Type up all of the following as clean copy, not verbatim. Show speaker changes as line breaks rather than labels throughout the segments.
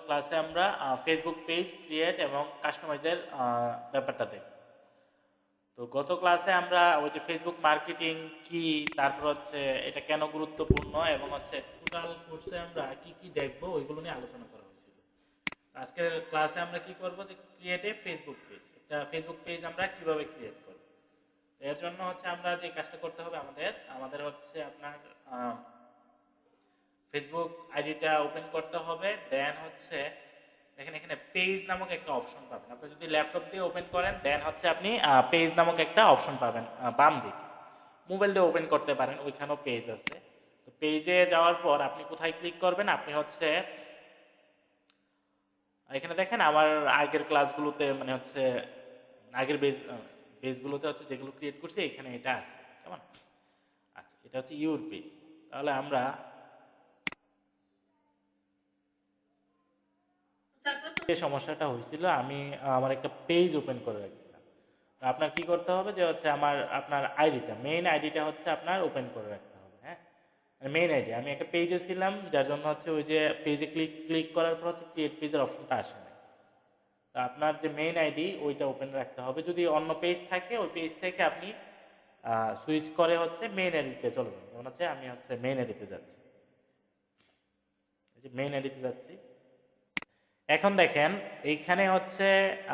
ক্লাসে আমরা Facebook page create এবং কাস্টমাইজের ব্যাপারটা দেখব। তো গত ক্লাসে আমরা ওই যে ফেসবুক মার্কেটিং কি, তারপর হচ্ছে এটা কেন গুরুত্বপূর্ণ এবং হচ্ছে টোটাল কোর্সে আমরা কি কি দেখব ওইগুলো নিয়ে আলোচনা করা হয়েছিল। আজকের ক্লাসে আমরা কি করব, যে ক্রিয়েট এ ফেসবুক পেজ, একটা ফেসবুক পেজ আমরা কিভাবে ক্রিয়েট করব। এর জন্য হচ্ছে আমরা যে কাজটা করতে হবে, আমাদের আমাদের হচ্ছে আপনার ফেসবুক আইডিটা ওপেন করতে হবে। দেন হচ্ছে দেখেন এখানে পেজ নামক একটা অপশন পাবেন। আপনি যদি ল্যাপটপ দিয়ে ওপেন করেন দেন হচ্ছে আপনি পেজ নামক একটা অপশন পাবেন বাম দিকে। মোবাইল দিয়ে ওপেন করতে পারেন, ওইখানেও পেজ আছে। তো পেজে যাওয়ার পর আপনি কোথায় ক্লিক করবেন, আপনি হচ্ছে এখানে দেখেন আমার আগের ক্লাসগুলোতে মানে হচ্ছে আগের পেজগুলোতে হচ্ছে যেগুলো ক্রিয়েট করছি এখানে এটা আছে, কেমন? আচ্ছা, এটা হচ্ছে ইউর পেজ। তাহলে আমরা যে সমস্যাটা হয়েছিল, আমি আমার একটা পেজ ওপেন করে রাখছিলাম। আপনার কি করতে হবে, যে হচ্ছে আপনার আইডিটা, মেইন আইডিটা হচ্ছে আপনার ওপেন করে রাখতে হবে। হ্যাঁ, মেইন আইডি আমি একটা পেজে ছিলাম, যার জন্য হচ্ছে ওই যে পেজে ক্লিক ক্লিক করার পর হচ্ছে ক্রিয়েট পেজের অপশনটা আসে না। তো আপনার যে মেইন আইডি ওইটা ওপেন রাখতে হবে। যদি অন্য পেজ থাকে ওই পেজ থেকে আপনি সুইচ করে হচ্ছে মেইন আইডিতে চলে যাবেন। যেমন হচ্ছে আমি হচ্ছে মেইন আইডিতে যাচ্ছি, এই যে মেইন আইডিতে যাচ্ছি। এখন দেখেন এইখানে হচ্ছে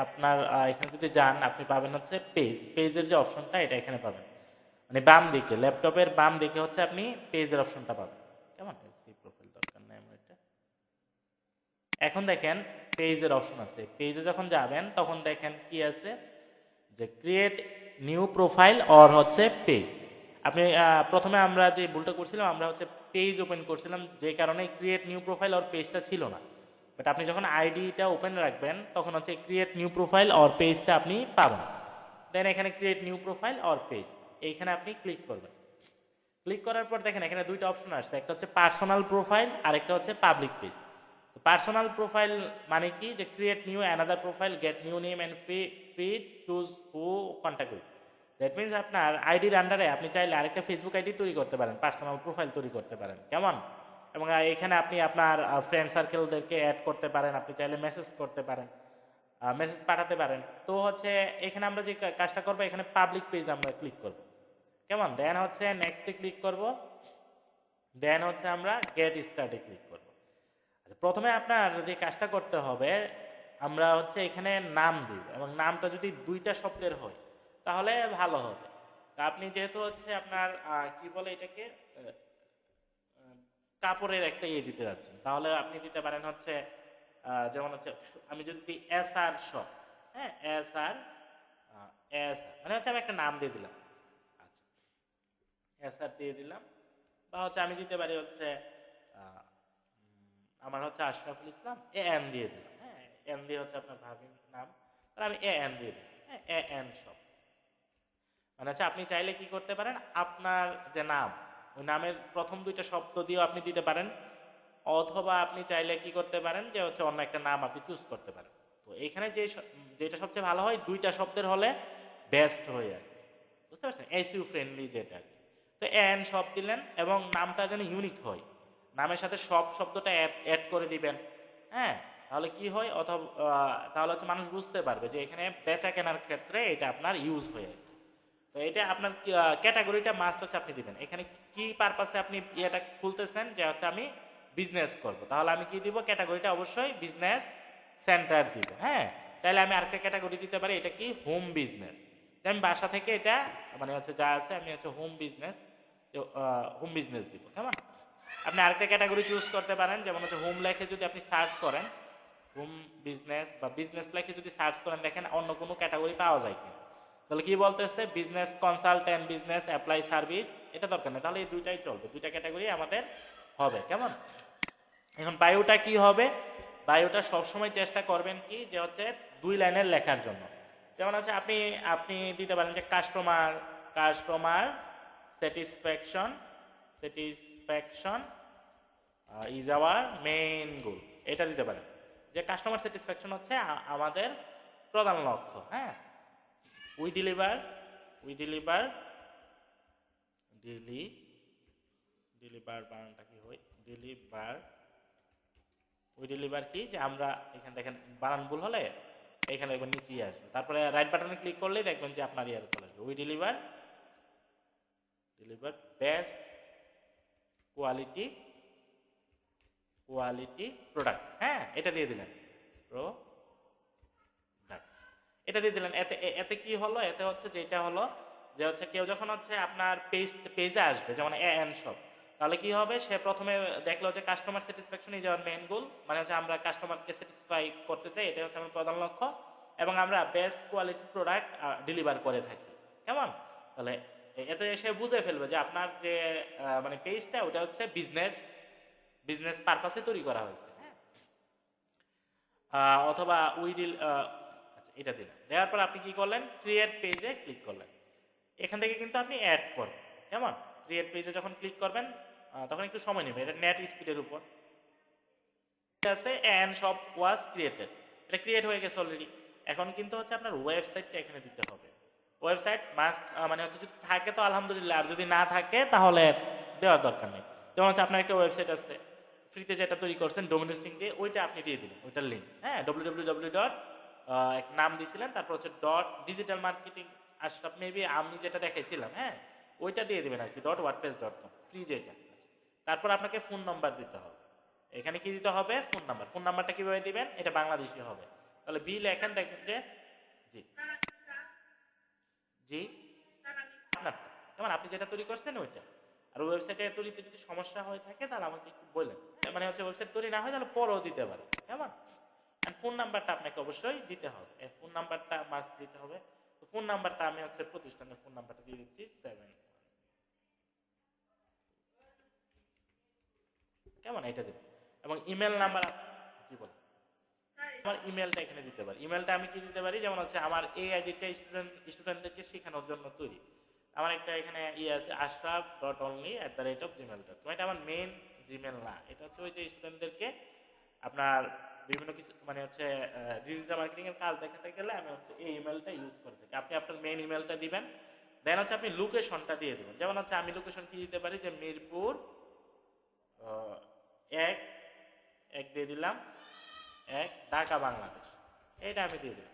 আপনার এখানে যদি যান আপনি পাবেন হচ্ছে পেজের যে অপশনটা এটা এখানে পাবেন, মানে বাম দিকে ল্যাপটপের বাম দিকে হচ্ছে আপনি পেজের অপশনটা পাবেন। কেমন? প্রোফাইল দরকার নাই আমার এটা। এখন দেখেন পেজের অপশন আছে, পেজে যখন যাবেন তখন দেখেন কি আছে, যে ক্রিয়েট নিউ প্রোফাইল অর হচ্ছে পেজ। আপনি প্রথমে আমরা যে ভুলটা করছিলাম, আমরা হচ্ছে পেজ ওপেন করছিলাম, যে কারণে ক্রিয়েট নিউ প্রোফাইল অর পেজটা ছিল না। বাট আপনি যখন আইডিটা ওপেন রাখবেন তখন হচ্ছে ক্রিয়েট নিউ প্রোফাইল অর পেজটা আপনি পাবেন। দেন এখানে create new profile or page, এইখানে আপনি ক্লিক করবেন। ক্লিক করার পর দেখেন এখানে দুইটা অপশন আসছে, একটা হচ্ছে পার্সোনাল প্রোফাইল আর একটা হচ্ছে পাবলিক পেজ। পার্সোনাল প্রোফাইল মানে কি, যে create new another profile, get new name and feed, choose who contact with. That means আপনার আইডির আন্ডারে আপনি চাইলে আরেকটা ফেসবুক আইডি তৈরি করতে পারেন, পার্সোনাল প্রোফাইল তৈরি করতে পারেন, কেমন? এবং এখানে আপনি আপনার ফ্রেন্ড সার্কেলদেরকে অ্যাড করতে পারেন, আপনি চাইলে মেসেজ করতে পারেন, মেসেজ পাঠাতে পারেন। তো হচ্ছে এখানে আমরা যে কাজটা করবো, এখানে পাবলিক পেজ আমরা ক্লিক করব, কেমন? দেন হচ্ছে নেক্সটে ক্লিক করব, দেন হচ্ছে আমরা গেট স্টার্টে ক্লিক করব। আচ্ছা, প্রথমে আপনার যে কাজটা করতে হবে, আমরা হচ্ছে এখানে নাম দিব, এবং নামটা যদি দুইটা শব্দের হয় তাহলে ভালো হবে। তা আপনি যেহেতু হচ্ছে আপনার কি বলে এটাকে কাপড়ের একটা ইয়ে দিতে যাচ্ছেন, তাহলে আপনি দিতে পারেন হচ্ছে যেমন হচ্ছে আমি যদি এস আর শপ, হ্যাঁ এস আর এস মানে হচ্ছে আমি একটা নাম দিয়ে দিলাম। আচ্ছা, এস আর দিয়ে দিলাম। বা হচ্ছে আমি দিতে পারি হচ্ছে আহ, আমার হচ্ছে আশরাফুল ইসলাম, এ এন দিয়ে দিলাম। হ্যাঁ, এন দিয়ে হচ্ছে আপনার ভাবির নাম, তাহলে আমি এ এন দিয়ে দিলাম। হ্যাঁ, এ এন শপ। মানে হচ্ছে আপনি চাইলে কি করতে পারেন, আপনার যে নাম ওই নামের প্রথম দুইটা শব্দ দিয়েও আপনি দিতে পারেন, অথবা আপনি চাইলে কি করতে পারেন, যে হচ্ছে অন্য একটা নাম আপনি চুজ করতে পারেন। তো এখানে যেটা সবচেয়ে ভালো হয়, দুইটা শব্দের হলে বেস্ট হয়ে আর কি। বুঝতে পারছেন? এসইউ ফ্রেন্ডলি যেটা আর কি। তো এন শপ দিলেন, এবং নামটা যেন ইউনিক হয়, নামের সাথে সব শব্দটা অ্যাড করে দিবেন। হ্যাঁ, তাহলে কি হয়, অথবা তাহলে হচ্ছে মানুষ বুঝতে পারবে যে এখানে বেচা কেনার ক্ষেত্রে এটা আপনার ইউজ হয়ে আর কি। তো এটা আপনার ক্যাটাগরিটা মাস্ট হচ্ছে আপনি দিবেন। এখানে কি পারপাসে আপনি ইয়েটা খুলতেছেন, যে হচ্ছে আমি বিজনেস করব, তাহলে আমি কি দিব, ক্যাটাগরিটা অবশ্যই বিজনেস সেন্টার দিব। হ্যাঁ, তাহলে আমি আরেকটা ক্যাটাগরি দিতে পারি, এটা কি হোম বিজনেস। আমি বাসা থেকে এটা মানে হচ্ছে যা আছে আমি হচ্ছে হোম বিজনেস দিব, কেমন? আপনি আরেকটা ক্যাটাগরি চুজ করতে পারেন, যেমন হচ্ছে হোম লেখে যদি আপনি সার্চ করেন, হোম বিজনেস বা বিজনেস লেখে যদি সার্চ করেন, দেখেন অন্য কোনো ক্যাটাগরি পাওয়া যায় কিনা। তাহলে কি বলতেছে, business consultant, business apply service, এটা দরকার নেই, তাহলে এই দুইটাই চলবে, দুইটা ক্যাটাগরি আমাদের হবে, কেমন? এখন বায়োটা কি হবে, বায়োটা সবসময় চেষ্টা করবেন কি, যে হচ্ছে 2 লাইনের লেখার জন্য। যেমন হচ্ছে আপনি আপনি দিতে পারেন যে customer customer satisfaction satisfaction is our main গোল, এটা দিতে পারেন, যে কাস্টমার স্যাটিসফ্যাকশন হচ্ছে আমাদের প্রধান লক্ষ্য। হ্যাঁ, we deliver we deliver daily deliver বানানটা কি হয়, ডেলিভার উই ডেলিভার কি, যে আমরা এখানে দেখেন বানান ভুল হলে এখানে একবার নিচেই আসবে, তারপরে রাইট বাটনে ক্লিক করলেই দেখবেন যে আপনার ইয়ার চলে আসবে we deliver best quality product. হ্যাঁ, এটা দিয়ে দিলেন প্রোডাক্ট, এটা দিয়ে দিলেন। এতে এতে কি হলো, এতে হচ্ছে যেটা হলো যে হচ্ছে কেউ যখন হচ্ছে আপনার পেজে আসবে, যেমন এন শপ, তাহলে কি হবে, সে প্রথমে দেখলো যে customer satisfaction is our main গোল, মানে হচ্ছে আমরা কাস্টমারকে স্যাটিসফাই করতে চাই, এটা হচ্ছে আমার প্রধান লক্ষ্য, এবং আমরা বেস্ট কোয়ালিটি প্রোডাক্ট ডেলিভার করে থাকি। কেমন? তাহলে এতে এসে বুঝে ফেলবে যে আপনার যে মানে পেজটা ওটা হচ্ছে বিজনেস পারপাসে তৈরি করা হয়েছে। হ্যাঁ, অথবা আচ্ছা, এটা দিলেন, দেওয়ার পর আপনি কি করলেন, ক্রিয়েট পেজে ক্লিক করলেন। এখান থেকে কিন্তু আপনি অ্যাড করবেন। কেমন? ক্রিয়েট পেজে যখন ক্লিক করবেন তখন একটু সময় নেবে, এটা নেট স্পিডের উপর আছে। অ্যান্ড শপ ওয়াজ ক্রিয়েটেড, এটা ক্রিয়েট হয়ে গেছে অলরেডি। এখন কিন্তু হচ্ছে আপনার ওয়েবসাইটটা এখানে দিতে হবে। ওয়েবসাইট মাস্ট, মানে হচ্ছে যদি থাকে তো আলহামদুলিল্লাহ, আর যদি না থাকে তাহলে দেওয়ার দরকার নেই। যেমন হচ্ছে আপনার একটা ওয়েবসাইট আছে ফ্রিতে যেটা তৈরি করছেন ডোমেন হোস্টিং দিয়ে, ওইটা আপনি দিয়ে দিলেন, ওইটার লিঙ্ক। হ্যাঁ, www ডট এক নাম দিয়েছিলেন, তারপর হচ্ছে dot digital marketing Ashraf maybe আমি যেটা দেখাইছিলাম, হ্যাঁ ওইটা দিয়ে দেবেন আর কি, .wordpress.com ফ্রি যেটা। তারপর আপনাকে ফোন নাম্বার দিতে হবে। এখানে কি দিতে হবে, ফোন নাম্বার। ফোন নাম্বারটা কিভাবে দিবেন, এটা বাংলাদেশি হবে। তাহলে বি লেখেন, দেখবেন যে জি জি আপনারটা, যেমন আপনি যেটা তৈরি করছেন ওইটা। আর ওয়েবসাইটে তৈরিতে যদি সমস্যা হয়ে থাকে তাহলে আমাকে একটু বললেন, মানে হচ্ছে ওয়েবসাইট তৈরি না হয় তাহলে পরেও দিতে পারে। কেমন? আর ফোন নাম্বারটা আপনাকে অবশ্যই দিতে হবে, ফোন নাম্বারটা মাস্ট দিতে হবে। তো ফোন নাম্বারটা আমি হচ্ছে প্রতিষ্ঠানের ফোন নাম্বারটা দিয়ে দিচ্ছি 7। কেমন? এটা দেবেন। এবং ইমেল নাম্বার, জি বল, আমার ইমেলটা এখানে দিতে পারি। ইমেলটা আমি কি দিতে পারি, যেমন হচ্ছে আমার এই আইডিটা স্টুডেন্টদেরকে শেখানোর জন্য তৈরি। আমার একটা এখানে ইয়ে আছে ashraf.only@gmail.com, এটা আমার মেইন জিমেল না, এটা হচ্ছে ওই যে স্টুডেন্টদেরকে আপনার বিভিন্ন কিছু মানে হচ্ছে ডিজিটাল মার্কেটিং এর কাজ দেখাতে গেলে আমি হচ্ছে এই ইমেলটা ইউজ করে থাকি। আপনি আপনার মেইন ইমেলটা দিবেন, দেন হচ্ছে আপনি লোকেশনটা দিয়ে দেবেন। যেমন হচ্ছে আমি লোকেশন কি দিতে পারি, যে মিরপুর 1 1 দিয়ে দিলাম 1, ঢাকা বাংলাদেশ, এইটা আমি দিয়ে দিলাম।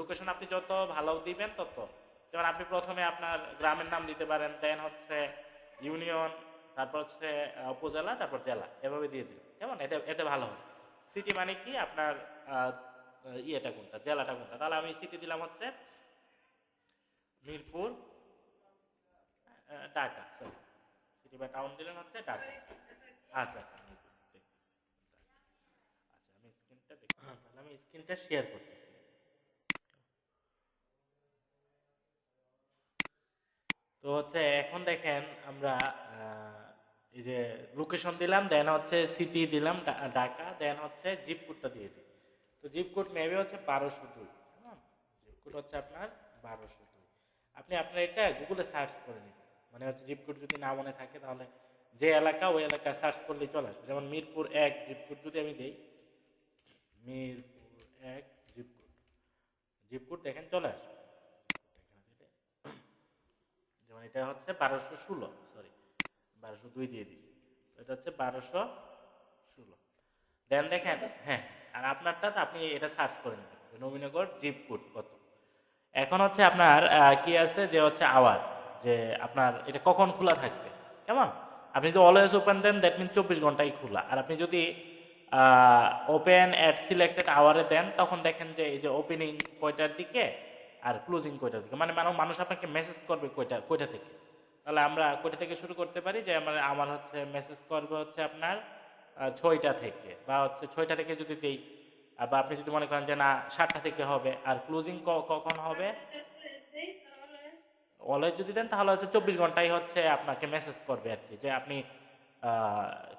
লোকেশন আপনি যত ভালো দিবেন তত, যেমন আপনি প্রথমে আপনার গ্রামের নাম দিতে পারেন, দেন হচ্ছে ইউনিয়ন, তারপর হচ্ছে উপজেলা, তারপর জেলা, এভাবে দিয়ে দিন। কেমন? এতে এতে ভালো হয়। সিটি মানে কি আপনার ইয়েটা কোনটা, জেলাটা কোনটা, তাহলে আমি সিটি দিলাম হচ্ছে মিরপুর, ঢাকা, সরি সিটি বা টাউন দিলেন হচ্ছে ঢাকা। আচ্ছা আচ্ছা, মিরপুর দেখতেছি। আচ্ছা, আমি স্ক্রিনটা দেখ, তাহলে আমি স্ক্রিনটা শেয়ার করতেছি। তো হচ্ছে এখন দেখেন আমরা এই যে লোকেশন দিলাম, দেন হচ্ছে সিটি দিলাম ঢাকা, দেন হচ্ছে জিপ কোডটা দিয়ে দিই। তো জিপ কোড মেবি হচ্ছে 1202। জিপ কোড হচ্ছে আপনার 1202। আপনি আপনার এটা গুগলে সার্চ করে নেবেন, মানে হচ্ছে জিপ কোড যদি না মনে থাকে তাহলে যে এলাকা ওই এলাকা সার্চ করলেই চলে আসবে। যেমন মিরপুর 1 জিপ কোড যদি আমি দিই, মিরপুর 1 জিপ কোড দেখেন চলে আসবে। যেমন এটা হচ্ছে 1216, সরি 1202 দিয়ে দিছি, এটা হচ্ছে 1216। দেন দেখেন, হ্যাঁ, আর আপনারটা তো আপনি এটা সার্চ করে নেবেন নবীনগর জিপ কোড কত। এখন হচ্ছে আপনার কি আছে, যে হচ্ছে আওয়ার, যে আপনার এটা কখন খোলা থাকবে। কেমন? আপনি যদি always open then that mean 24 ঘন্টাই খোলা। আর আপনি যদি ওপেন অ্যাট সিলেক্টেড আওয়ারে দেন তখন দেখেন যে এই যে ওপেনিং কয়টার দিকে আর ক্লোজিং কয়টার দিকে, মানে মানুষ আপনাকে মেসেজ করবে কয়টা থেকে। তাহলে আমরা কয়টা থেকে শুরু করতে পারি, যে আমার হচ্ছে মেসেজ করবে হচ্ছে আপনার 6টা থেকে, বা হচ্ছে 6টা থেকে যদি দেই, বা আপনি যদি মনে করেন যে না 7টা থেকে হবে, আর ক্লোজিং কখন হবে, অলওয়েজ যদি দেন তাহলে হচ্ছে 24 ঘন্টাই হচ্ছে আপনাকে মেসেজ করবে আর কি, যে আপনি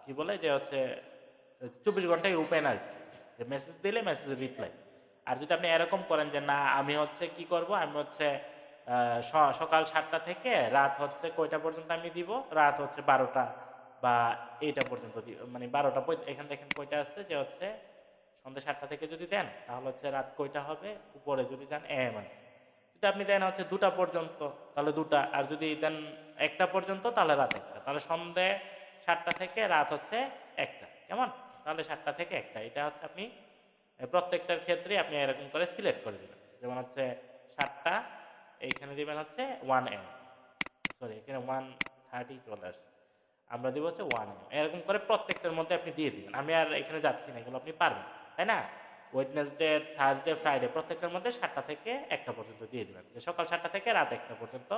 কি বলে যে হচ্ছে 24 ঘন্টায় ওপেন আর কি, যে মেসেজ দিলে মেসেজের রিপ্লাই। আর যদি আপনি এরকম করেন যে না আমি হচ্ছে কি করব, আমি হচ্ছে সকাল 7টা থেকে রাত হচ্ছে কয়টা পর্যন্ত আমি দিব, রাত হচ্ছে 12টা বা এইটা পর্যন্ত দিব, মানে 12টা এখানে দেখেন কয়টা আছে, যে হচ্ছে সন্ধ্যা 7টা থেকে যদি দেন তাহলে হচ্ছে রাত কয়টা হবে, উপরে যদি যান এম আছে। যদি আপনি দেন হচ্ছে 2টা পর্যন্ত তাহলে 2টা, আর যদি দেন 1টা পর্যন্ত তাহলে রাত 1টা, তাহলে সন্ধ্যে 7টা থেকে রাত হচ্ছে 1টা। কেমন? তাহলে 7টা থেকে একটা, এটা হচ্ছে আপনি প্রত্যেকটার ক্ষেত্রে আপনি এরকম করে সিলেক্ট করে দিবেন। যেমন হচ্ছে 7টা, এইখানে দিবেন হচ্ছে 1 AM, সরি এখানে 1:30 চলে আসছে, আমরা দিব হচ্ছে 1 AM, এরকম করে প্রত্যেকটার মধ্যে আপনি দিয়ে দিবেন। আমি আর এখানে যাচ্ছি না, এগুলো আপনি পারবেন, তাই না? ওয়েডনেসডে, থার্সডে, ফ্রাইডে প্রত্যেকটার মধ্যে 7টা থেকে 1টা পর্যন্ত দিয়ে দিবেন, যে সকাল 7টা থেকে রাত 1টা পর্যন্ত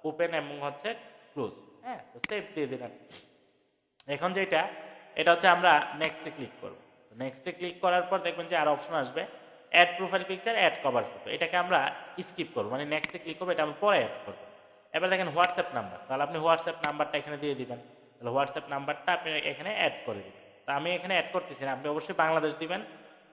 ওপেন এবং হচ্ছে ক্লোজ। হ্যাঁ, তো সেভ দিয়ে দিলেন। এখন যেটা, এটা হচ্ছে আমরা নেক্সটে ক্লিক করব। নেক্সটে ক্লিক করার পর দেখবেন যে আর অপশন আসবে add profile picture, add cover photo, এটাকে আমরা স্কিপ করবো, মানে নেক্সটে ক্লিক করবো, এটা আমরা পরে অ্যাড করবো। এবার দেখেন হোয়াটসঅ্যাপ নাম্বার, তাহলে আপনি হোয়াটসঅ্যাপ নাম্বারটা এখানে দিয়ে দিবেন। তাহলে হোয়াটসঅ্যাপ নাম্বারটা আপনি এখানে অ্যাড করে দিবেন। তো আমি এখানে অ্যাড করতেছি না, আপনি অবশ্যই বাংলাদেশ দিবেন।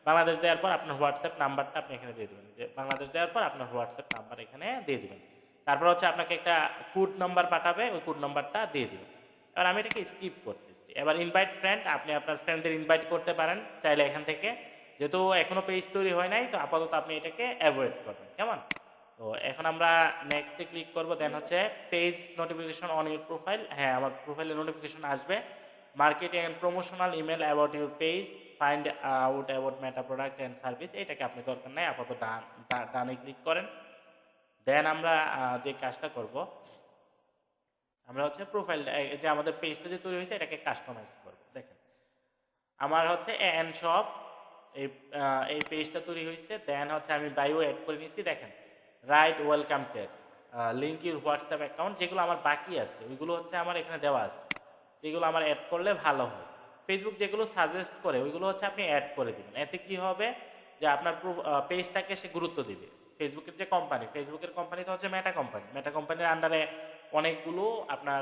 বাংলাদেশ দেওয়ার পর আপনার হোয়াটসঅ্যাপ নাম্বারটা আপনি এখানে দিয়ে দেবেন, যে বাংলাদেশ দেওয়ার পর আপনার হোয়াটসঅ্যাপ নাম্বার এখানে দিয়ে দিবেন। তারপর হচ্ছে আপনাকে একটা কোড নাম্বার পাঠাবে, ওই কোড নাম্বারটা দিয়ে দিবেন। এবার আমি এটাকে স্কিপ করতেছি। এবার ইনভাইট ফ্রেন্ড, আপনি আপনার ফ্রেন্ডদের ইনভাইট করতে পারেন চাইলে এখান থেকে, যেহেতু এখনো পেজ তৈরি হয় নাই, তো আপাতত আপনি এটাকে অ্যাভয়েড করবেন, কেমন? তো এখন আমরা নেক্সটে ক্লিক করব, দেন হচ্ছে page notification on your profile. হ্যাঁ, আমার প্রোফাইলে নোটিফিকেশন আসবে। Marketing and promotional email about your page, find out about meta product and service, এটাকে আপনি দরকার নাই, আপাতত ডানে ক্লিক করেন। দেন আমরা যে কাজটা করব, আমরা হচ্ছে প্রোফাইলটা, যে আমাদের পেজটা যে তৈরি হয়েছে এটাকে কাস্টমাইজ করব। দেখেন আমার হচ্ছে এন শপ, এই পেজটা তৈরি হয়েছে। দেন হচ্ছে আমি বায়ো অ্যাড করে নিয়েছি। দেখেন right welcome text, link your WhatsApp account, যেগুলো আমার বাকি আছে ওইগুলো হচ্ছে আমার এখানে দেওয়া আছে, যেগুলো আমার অ্যাড করলে ভালো হয়। ফেসবুক যেগুলো সাজেস্ট করে ওইগুলো হচ্ছে আপনি অ্যাড করে দিবেন। এতে কি হবে, যে আপনার পেজটাকে সে গুরুত্ব দিবে। ফেসবুকের যে কোম্পানি, ফেসবুকের কোম্পানিটা হচ্ছে মেটা কোম্পানি, মেটা কোম্পানির আন্ডারে অনেকগুলো আপনার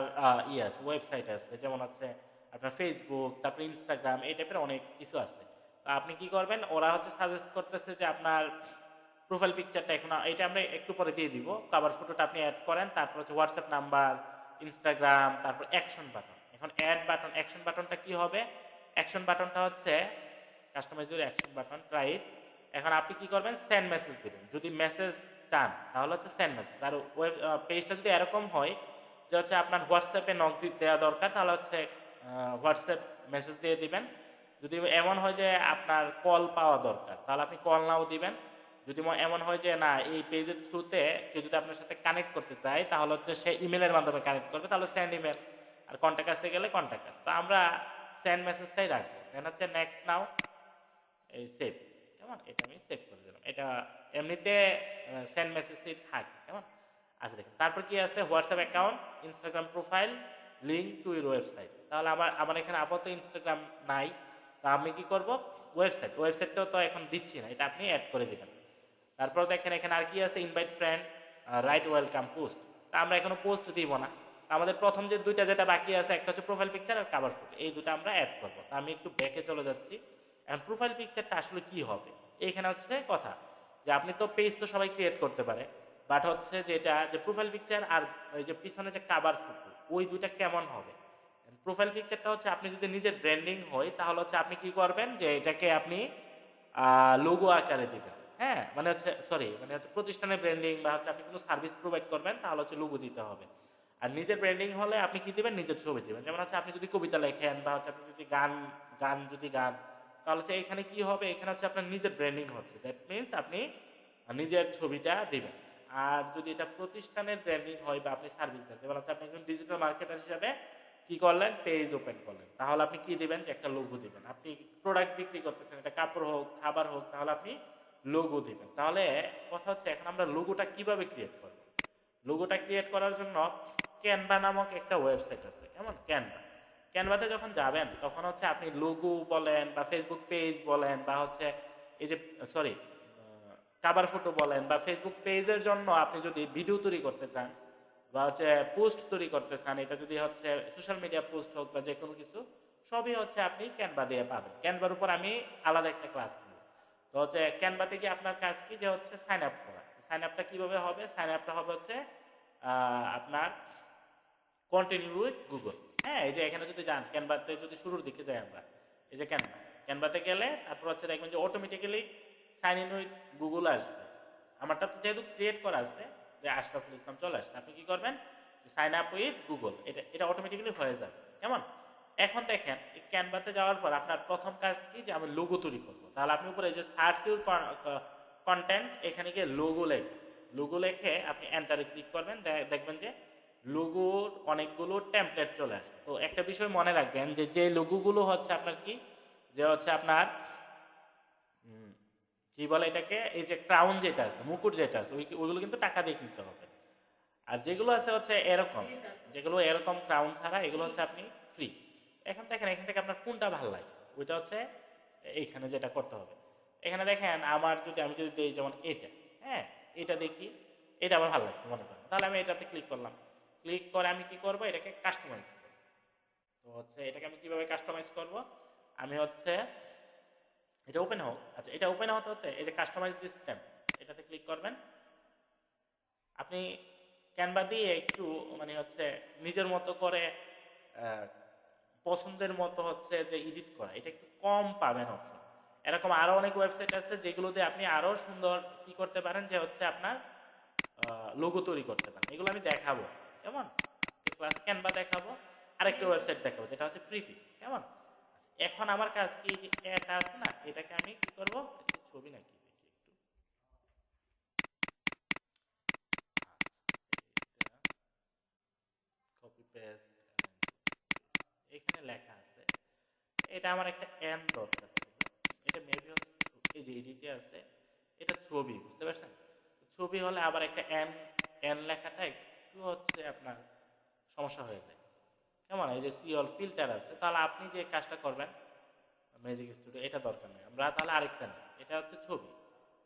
আছে, ওয়েবসাইট আছে, যেমন হচ্ছে আপনার ফেসবুক, তারপরে ইনস্টাগ্রাম, এই টাইপের অনেক কিছু আছে। তো আপনি কি করবেন, ওরা হচ্ছে সাজেস্ট করতেছে যে আপনার প্রোফাইল পিকচারটা, এখন এটা আমরা একটু পরে দিয়ে দিব, কভার ফটোটা আপনি অ্যাড করেন, তারপর হচ্ছে হোয়াটসঅ্যাপ নাম্বার, ইনস্টাগ্রাম, তারপর অ্যাকশন বাটন। এখন অ্যাড বাটন, অ্যাকশন বাটনটা কি হবে, অ্যাকশন বাটনটা হচ্ছে customise your action button, right. এখন আপনি কি করবেন, সেন্ড মেসেজ দিবেন। যদি মেসেজ চান তাহলে হচ্ছে সেন্ড মেসেজ। আর ওয়েব পেজটা যদি এরকম হয় যে হচ্ছে আপনার হোয়াটসঅ্যাপে নক দেওয়া দরকার, তাহলে হচ্ছে হোয়াটসঅ্যাপ মেসেজ দিয়ে দিবেন। যদি এমন হয় যে আপনার কল পাওয়া দরকার, তাহলে আপনি কল নাও দিবেন। যদি এমন হয় যে না, এই পেজের থ্রুতে কেউ যদি আপনার সাথে কানেক্ট করতে চায়, তাহলে হচ্ছে সে ইমেলের মাধ্যমে কানেক্ট করবে, তাহলে সেন্ড ইমেল। আর কন্ট্যাক্ট আসতে গেলে কন্ট্যাক্ট আস। তো আমরা সেন্ড মেসেজটাই রাখবো। দেন হচ্ছে নেক্সট নাও, এই সেভ, কেমন? এটা আমি সেভ করে দিলাম। এটা এমনিতে সেন্ড মেসেজই থাকে, কেমন? আচ্ছা দেখুন, তারপর কি আছে, WhatsApp account, Instagram profile, link to your website. তাহলে আমার এখানে আপাতত ইনস্টাগ্রাম নাই, তো আমি কি করব, ওয়েবসাইটটাও তো এখন দিচ্ছি না, এটা আপনি অ্যাড করে দিবেন। তারপর দেখেন এখানে আর কি আছে, invite friend, right welcome post. তা আমরা এখনো পোস্ট দিব না। আমাদের প্রথম যে দুইটা যেটা বাকি আছে, একটা হচ্ছে প্রোফাইল পিকচার আর কভার ফটো, এই দুটো আমরা অ্যাড করবো। তা আমি একটু ব্যাকে চলে যাচ্ছি। এখন প্রোফাইল পিকচারটা আসলে কি হবে, এইখানে হচ্ছে কথা, যে আপনি তো পেজ তো সবাই ক্রিয়েট করতে পারে, বাট হচ্ছে যেটা, যে প্রোফাইল পিকচার আর ওই যে পিছনে যে কভার ফটো, ওই দুইটা কেমন হবে। প্রোফাইল পিকচারটা হচ্ছে আপনি যদি নিজের ব্র্যান্ডিং হয়, তাহলে হচ্ছে আপনি কি করবেন, যে এটাকে আপনি লোগো আকারে দিবেন। হ্যাঁ, মানে হচ্ছে সরি, মানে হচ্ছে প্রতিষ্ঠানের ব্র্যান্ডিং বা হচ্ছে আপনি কোনো সার্ভিস প্রোভাইড করবেন, তাহলে হচ্ছে লোগো দিতে হবে। আর নিজের ব্র্যান্ডিং হলে আপনি কি দিবেন, নিজের ছবি দিবেন। যেমন হচ্ছে আপনি যদি কবিতা লেখেন বা হচ্ছে আপনি যদি গান গান যদি গান, তাহলে হচ্ছে এখানে কি হবে, এখানে হচ্ছে আপনার নিজের ব্র্যান্ডিং হচ্ছে, দ্যাট মিনস আপনি নিজের ছবিটা দিবেন। আর যদি এটা প্রতিষ্ঠানের ব্র্যান্ডিং হয় বা আপনি সার্ভিস দেন, যেমন হচ্ছে আপনি একজন ডিজিটাল মার্কেটার হিসাবে কি করলেন, পেজ ওপেন করলেন, তাহলে আপনি কি দিবেন, যে একটা লোগো দিবেন। আপনি প্রোডাক্ট বিক্রি করতেছেন, এটা কাপড় হোক, খাবার হোক, তাহলে আপনি লোগো দিবেন। তাহলে কথা হচ্ছে, এখন আমরা লোগোটা কিভাবে ক্রিয়েট করব। লোগোটা ক্রিয়েট করার জন্য ক্যানভা নামক একটা ওয়েবসাইট আছে, কেমন? ক্যানভাতে যখন যাবেন, তখন হচ্ছে আপনি লোগো বলেন বা ফেসবুক পেজ বলেন বা হচ্ছে এই যে সরি কভার ফটো বলেন বা ফেসবুক পেজের জন্য আপনি যদি ভিডিও তৈরি করতে চান বা হচ্ছে পোস্ট তৈরি করতে চান, এটা যদি হচ্ছে সোশ্যাল মিডিয়া পোস্ট হোক বা যে কোনো কিছু, সবই হচ্ছে আপনি ক্যানভা দিয়ে পাবেন। ক্যানভার উপর আমি আলাদা একটা ক্লাস নিব। তো হচ্ছে ক্যানভাতে গিয়ে আপনার কাজ কি, যে হচ্ছে সাইন আপ করা। সাইন আপটা কিভাবে হবে, সাইন আপটা হবে হচ্ছে আপনার কন্টিনিউ উইথ গুগল। হ্যাঁ, এই যে এখানে যদি যান ক্যানভাতে, যদি শুরুর দিকে যাই আমরা, এই যে ক্যানভাতে গেলে তারপর হচ্ছে দেখবেন যে automatically sign in with Google আসবে। আমারটা তো যেহেতু ক্রিয়েট করা আছে, যে আশরাফুল ইসলাম চলে আসছে, আপনি কি করবেন, সাইন আপ উইথ গুগল, এটা এটা অটোমেটিক্যালি হয়ে যাবে, কেমন? এখন দেখেন ক্যানভাতে যাওয়ার পর আপনার প্রথম কাজ কি যে আমি লোগো তৈরি করবো। তাহলে আপনি উপরে এই যে সার্চ ইউর কন্টেন্ট এখানে গিয়ে লোগো লেখে, লোগো লেখে আপনি এন্টারে ক্লিক করবেন, দেখবেন যে লোগোর অনেকগুলো টেমপ্লেট চলে আসে। তো একটা বিষয় মনে রাখবেন যে যে লোগোগুলো হচ্ছে আপনার কি, যে হচ্ছে আপনার কি বলে এটাকে, এই যে ক্রাউন যেটা আছে, মুকুট যেটা আছে, ওইগুলো কিন্তু টাকা দিয়ে কিনতে হবে। আর যেগুলো আছে হচ্ছে এরকম, যেগুলো এরকম ক্রাউন ছাড়া, এগুলো হচ্ছে আপনি ফ্রি। এখন দেখেন এখান থেকে আপনার কোনটা ভালো লাগে, ওইটা হচ্ছে এইখানে যেটা করতে হবে। এখানে দেখেন আমার যদি আমি যদি দিই যেমন এটা, হ্যাঁ এটা দেখি, এটা আমার ভালো লাগছে মনে করেন, তাহলে আমি এটাতে ক্লিক করলাম। ক্লিক করে আমি কি করব, এটাকে কাস্টমাইজ করব। তো হচ্ছে এটাকে আমি কিভাবে কাস্টমাইজ করব, আমি হচ্ছে এটা ওপেন হোক। আচ্ছা, এটা ওপেন হতে হতে এই যে কাস্টমাইজ দিস স্ট্যাম্প, এটাতে ক্লিক করবেন। আপনি ক্যানভা দিয়ে একটু মানে হচ্ছে নিজের মতো করে পছন্দের মতো হচ্ছে যে এডিট করা, এটা একটু কম পাবেন অপশন। এরকম আরো অনেক ওয়েবসাইট আছে যেগুলো দিয়ে আপনি আরো সুন্দর কি করতে পারেন, যে হচ্ছে আপনার লোগো তৈরি করতে পারেন। এগুলো আমি দেখাবো, কেমন ক্লাস ক্যানভা দেখাবো, আরেকটা ওয়েবসাইট দেখাবো যেটা হচ্ছে ফ্রিপি, কেমন। এখন আমার কাজ কি, যে এটা আছে না, এটাকে আমি কি করব, ছবি নাকি দেখি একটু, কপি পেস্ট, এখানে লেখা আছে, এটা আমার একটা এন দরকার ছিল, এটা মেবি এই যে এডিটে আছে, এটা ছবি, বুঝতে পারছেন। ছবি হলে আবার একটা এন, এন লেখাটা একটু হচ্ছে আপনার সমস্যা হয়ে যায়, কেমন। এই যে সি অল ফিল্টার আছে, তাহলে আপনি যে কাজটা করবেন ম্যাজিক স্টুডিও, এটা দরকার নেই, আমরা তাহলে আরেকটা নেই, এটা হচ্ছে ছবি,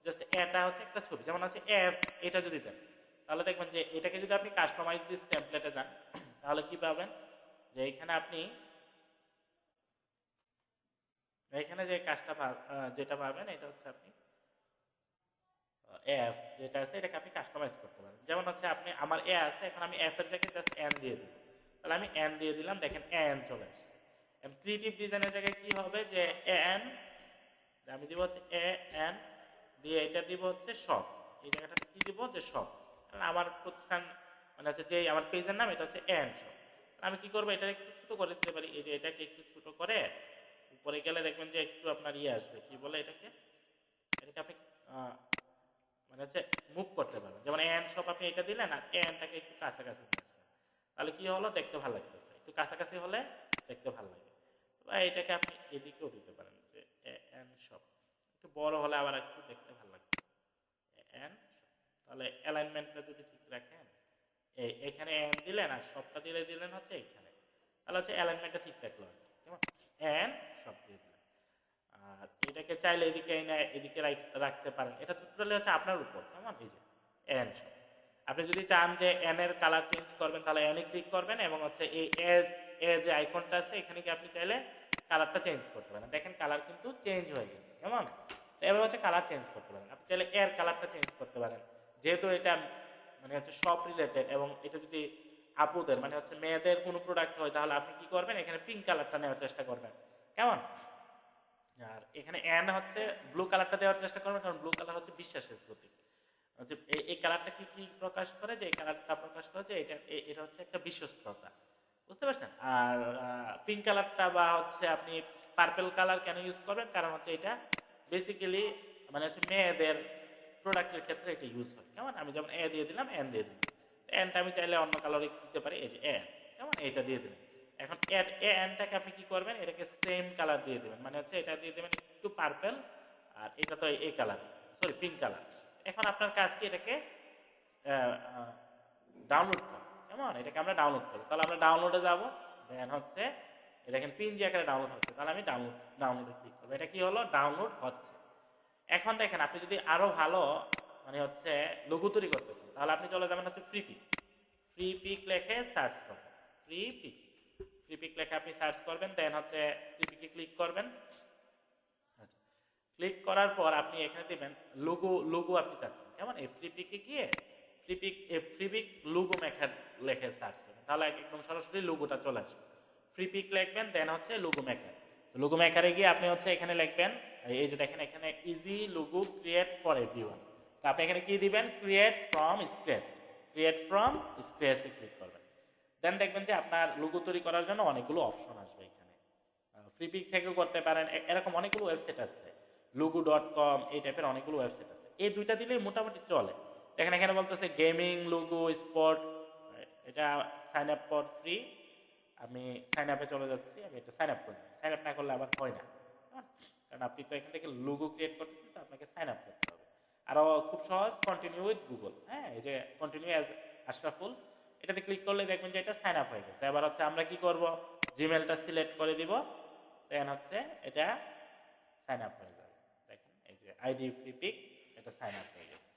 জাস্ট এটা হচ্ছে একটা ছবি, যেমন হচ্ছে এফ, এটা যদি দেন তাহলে দেখবেন যে এটাকে যদি আপনি কাস্টমাইজ দিস টেমপ্লেটে যান, তাহলে কি পাবেন, যে এখানে আপনি এখানে যে কাজটা যেটা পাবেন, এটা হচ্ছে আপনি এফ যেটা আছে এটাকে আপনি কাস্টমাইজ করতে পারেন। যেমন হচ্ছে আপনি, আমার এ আছে, এখন আমি এফ এর জায়গায় জাস্ট এন দিয়ে দিব, তাহলে আমি এন দিয়ে দিলাম, দেখেন এন চলে আসছে। ক্রিয়েটিভ ডিজাইনের জায়গায় কি হবে, যে এন আমি দিব হচ্ছে এ এন দিয়ে, এটা দিব হচ্ছে সব, এই জায়গাটাতে কি দিব, যে সব, কারণ আমার প্রতিষ্ঠান মানে হচ্ছে যে আমার পেজের নাম, এটা হচ্ছে এন সব। আমি কি করবো, এটা একটু ছোট করে দিতে পারি, এই যে এটাকে একটু ছোট করে উপরে গেলে দেখবেন যে একটু আপনার ইয়ে আসবে, কি বলে এটাকে, এটাকে আপনি মানে হচ্ছে মুভ করতে পারবেন। যেমন এন সব আপনি এটা দিলেন, আর এনটাকে একটু কাছাকাছি নিয়ে আসলেন, তাহলে কি হলো, দেখতে ভালো লাগতেছে, একটু কাছাকাছি হলে দেখতে ভালো লাগে। বা এটাকে আপনি এদিকেও দিতে পারেন, যে এন সব একটু বড় হলে আবার একটু দেখতে ভালো লাগবে, এন সব। তাহলে অ্যালাইনমেন্টটা যদি ঠিক রাখেন, এখানে এন দিলেন আর সবটা দিলেন হচ্ছে এখানে, তাহলে হচ্ছে অ্যালাইনমেন্টটা ঠিক থাকলো আর কি, কেমন। এন সব দিয়ে দিলেন, আর এটাকে চাইলে এদিকে এনে এদিকে রাখতে পারেন, এটা টোটালি হচ্ছে আপনার উপর, কেমন। এই যে এন সব, আপনি যদি চান যে এন এর কালার চেঞ্জ করবেন, তাহলে এন এ ক্লিক করবেন, এবং হচ্ছে এই এ যে আইকনটা আছে, এখানে কি আপনি চাইলে কালারটা চেঞ্জ করতে পারেন। দেখেন কালার কিন্তু চেঞ্জ হয়ে গেছে, কেমন। এবার হচ্ছে কালার চেঞ্জ করতে পারেন, আপনি চাইলে এর কালারটা চেঞ্জ করতে পারেন, যেহেতু এটা মানে হচ্ছে সব রিলেটেড, এবং এটা যদি আপুদের মানে হচ্ছে মেয়েদের কোনো প্রোডাক্ট হয়, তাহলে আপনি কি করবেন, এখানে পিঙ্ক কালারটা নেওয়ার চেষ্টা করবেন, কেমন। আর এখানে এন হচ্ছে ব্লু কালারটা দেওয়ার চেষ্টা করবেন, কারণ ব্লু কালার হচ্ছে বিশ্বাসের প্রতীক। হচ্ছে এই কালারটা কি কি প্রকাশ করে, যে এই কালারটা প্রকাশ করে যে এটা হচ্ছে একটা বিশ্বস্ততা, বুঝতে পারছেন। আর পিঙ্ক কালারটা বা হচ্ছে আপনি পার্পেল কালার কেন ইউজ করবেন, কারণ হচ্ছে এটা বেসিক্যালি মানে হচ্ছে মেয়েদের প্রোডাক্টের ক্ষেত্রে এটা ইউজ হয়, কেমন। আমি যেমন এ দিয়ে দিলাম, এন দিয়ে দিলাম, এনটা আমি চাইলে অন্য কালারে দিতে পারি, এই যে এন, কেমন, এটা দিয়ে দিলাম। এখন এনটাকে আপনি কি করবেন, এটাকে সেম কালার দিয়ে দেবেন, মানে হচ্ছে এটা দিয়ে দেবেন একটু পার্পেল, আর এটা তো এই কালার, সরি পিঙ্ক কালার। এখন আপনার কাজ কি, এটাকে ডাউনলোড করা, কেমন, এটাকে আমরা ডাউনলোড করবো, তাহলে আমরা ডাউনলোডে যাবো, দেন হচ্ছে দেখেন পিএনজি আকারে ডাউনলোড হচ্ছে, তাহলে আমি ডাউনলোডে ক্লিক করবো, এটা কি হলো, ডাউনলোড হচ্ছে। এখন দেখেন আপনি যদি আরো ভালো মানে হচ্ছে লোগো তৈরি করতেছেন, তাহলে আপনি চলে যাবেন হচ্ছে ফ্রি পিক, ফ্রি পিক লেখে সার্চ করবেন, ফ্রি পিক, ফ্রি পিক লেখে আপনি সার্চ করবেন, দেন হচ্ছে ফ্রি পিকে ক্লিক করবেন। আচ্ছা, ক্লিক করার পর আপনি এখানে দিবেন লোগো, লোগো আপনি চাচ্ছেন, কেমন। এই ফ্রি পিকে গিয়ে ফ্রি পিক লোগো মেকার লেখে সার্চ করবেন, তাহলে একদম সরাসরি লোগোটা চলে আসবে। ফ্রি পিক লিখবেন, দেন হচ্ছে লোগো মেকার, লোগো মেকারে গিয়ে আপনি হচ্ছে এখানে লিখবেন, এই যে দেখেন এখানে easy logo create for everyone, তো আপনি এখানে কি দিবেন, create from scratch, create from স্ক্র্যাচে ক্লিক করবেন। দেন দেখবেন যে আপনার লোগো তৈরি করার জন্য অনেকগুলো অপশন আসবে এখানে, ফ্রিপিক থেকেও করতে পারেন, এরকম অনেকগুলো ওয়েবসাইট আছে, logo.com এই টাইপের অনেকগুলো ওয়েবসাইট আছে। এই দুইটা দিলেই মোটামুটি চলে। দেখেন এখানে বলতেছে গেমিং লোগো স্পট, এটা সাইন আপ ফর ফ্রি। আমি সাইন আপে চলে যাচ্ছি, আমি এটা সাইন আপ করছি। সাইন আপ না করলে আবার হয় না, কারণ আপনি তো এখান থেকে লোগো ক্রিয়েট করতেছেন, তো আপনাকে সাইন আপ করতে হবে। আরও খুব সহজ, কন্টিনিউ উইথ গুগল। হ্যাঁ, এই যে কন্টিনিউ অ্যাজ আশরাফুল, এটাতে ক্লিক করলে দেখবেন যে এটা সাইন আপ হয়ে গেছে। এবার হচ্ছে আমরা কি করব, জিমেলটা সিলেক্ট করে দিব, দেন হচ্ছে এটা সাইন আপ হয়ে যাবে। দেখেন এই যে আইডি ফ্রিপিক, এটা সাইন আপ হয়ে গেছে।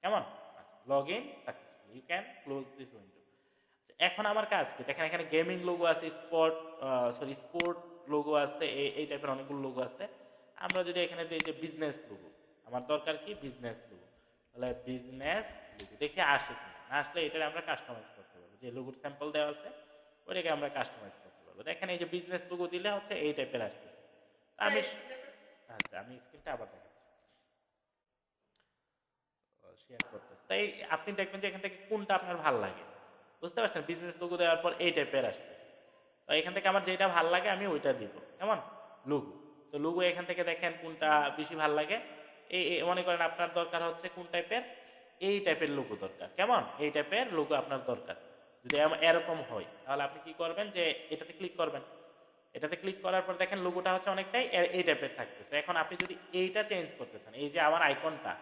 কেমন? Log in successful, you can close this window. এখন আমার কাজ কি, দেখেন এখানে গেমিং লোগো আছে, স্পোর্ট লোগো আছে, এই টাইপের অনেকগুলো লোগো আছে। আমরা যদি এখানে দিই যে বিজনেস লোগো, আমার দরকার কি বিজনেস লোগো, তাহলে বিজনেস লোগো দেখি আসে কি না, আসলে এটা আমরা কাস্টমাইজ করতে পারবো। যে লোগোর স্যাম্পল দেওয়া আছে ওইটাকে আমরা কাস্টমাইজ করতে পারবো। দেখেন এই যে বিজনেস লোগো দিলে হচ্ছে এই টাইপের আসতেছে। আমি আচ্ছা, আমি স্ক্রিনটা আবার দেখাচ্ছি, শেয়ার করতেছি। তাই আপনি দেখবেন যে এখান থেকে কোনটা আপনার ভালো লাগে, বুঝতে পারছেন? বিজনেস লোগো দেওয়ার পর এই টাইপের আসতেছে। তো এখান থেকে আমার যেটা ভালো লাগে আমি ওইটা দিব। কেমন? লোগো। তো লোগো এখান থেকে দেখেন কোনটা বেশি ভালো লাগে। এই মনে করেন আপনার দরকার হচ্ছে কোন টাইপের, এই টাইপের লোগো দরকার। কেমন? এই টাইপের লোগো আপনার দরকার। যদি এরকম হয় তাহলে আপনি কি করবেন, যে এটাতে ক্লিক করবেন। এটাতে ক্লিক করার পর দেখেন লোগোটা হচ্ছে অনেকটাই এই টাইপের থাকতেছে। এখন আপনি যদি এইটা চেঞ্জ করতে চান, এই যে আমার আইকনটা,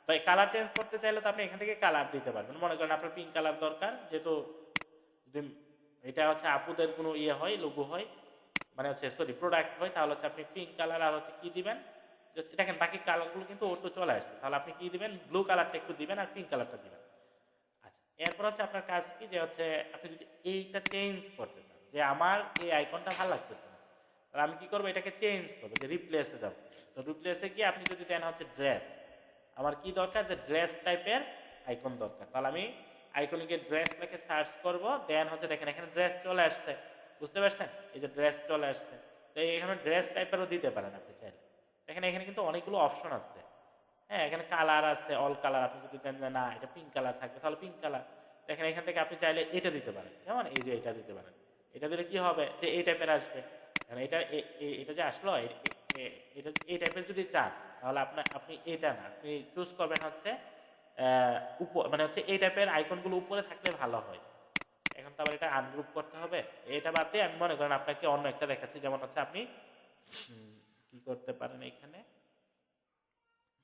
তো এই কালার চেঞ্জ করতে চাইলে তো আপনি এখান থেকে কালার দিতে পারবেন। মনে করেন আপনার পিঙ্ক কালার দরকার, যেহেতু যদি এটা হচ্ছে আপুদের কোনো ইয়ে হয়, লোগো হয়, মানে হচ্ছে প্রোডাক্ট হয়, তাহলে হচ্ছে আপনি পিঙ্ক কালার আর হচ্ছে কি দিবেন, দেখেন বাকি কালারগুলো কিন্তু ওটো চলে আসছে। তাহলে আপনি কি দিবেন, ব্লু কালারটা একটু দিবেন আর পিঙ্ক কালারটা দিবেন। আচ্ছা, এরপর হচ্ছে আপনার কাজ কি, যে হচ্ছে আপনি যদি এইটা চেঞ্জ করতে চান, যে আমার এই আইকনটা ভালো লাগতেছে না, তাহলে আমি কি করবো, এটাকে চেঞ্জ করবো, যে রিপ্লেসে যাবো। তো রিপ্লেসে গিয়ে আপনি যদি দেন হচ্ছে ড্রেস, আমার কি দরকার, যে ড্রেস টাইপের আইকন দরকার, তাহলে আমি আইকনিকে ড্রেস লিখে সার্চ করব, দেন হচ্ছে দেখেন এখানে ড্রেস চলে আসছে, বুঝতে পারছেন? এই যে ড্রেস চলে আসছে। তো এখানে ড্রেস টাইপেরও দিতে পারেন আপনি চাইলে। দেখেন এখানে কিন্তু অনেকগুলো অপশন আছে। হ্যাঁ, এখানে কালার আছে, অল কালার। আপনি যদি দেন যে না এটা পিঙ্ক কালার থাকবে, তাহলে পিঙ্ক কালার। দেখেন এখান থেকে আপনি চাইলে এটা দিতে পারেন। কেমন? এই যে এটা দিতে পারেন। এটা দিলে কি হবে, যে এই টাইপের আসবে। এটা এটা যে আসলো, এটা এই টাইপের যদি চান, তাহলে আপনি এটা না, আপনি চুজ করবেন হচ্ছে মানে হচ্ছে এই টাইপের আইকনগুলো উপরে থাকলে ভালো হয়। এখন তো আবার এটা আনগ্রুপ করতে হবে, এটা বাদ দিয়ে আমি মনে করেন আপনাকে অন্য একটা দেখাচ্ছি। যেমন হচ্ছে আপনি কি করতে পারেন এখানে,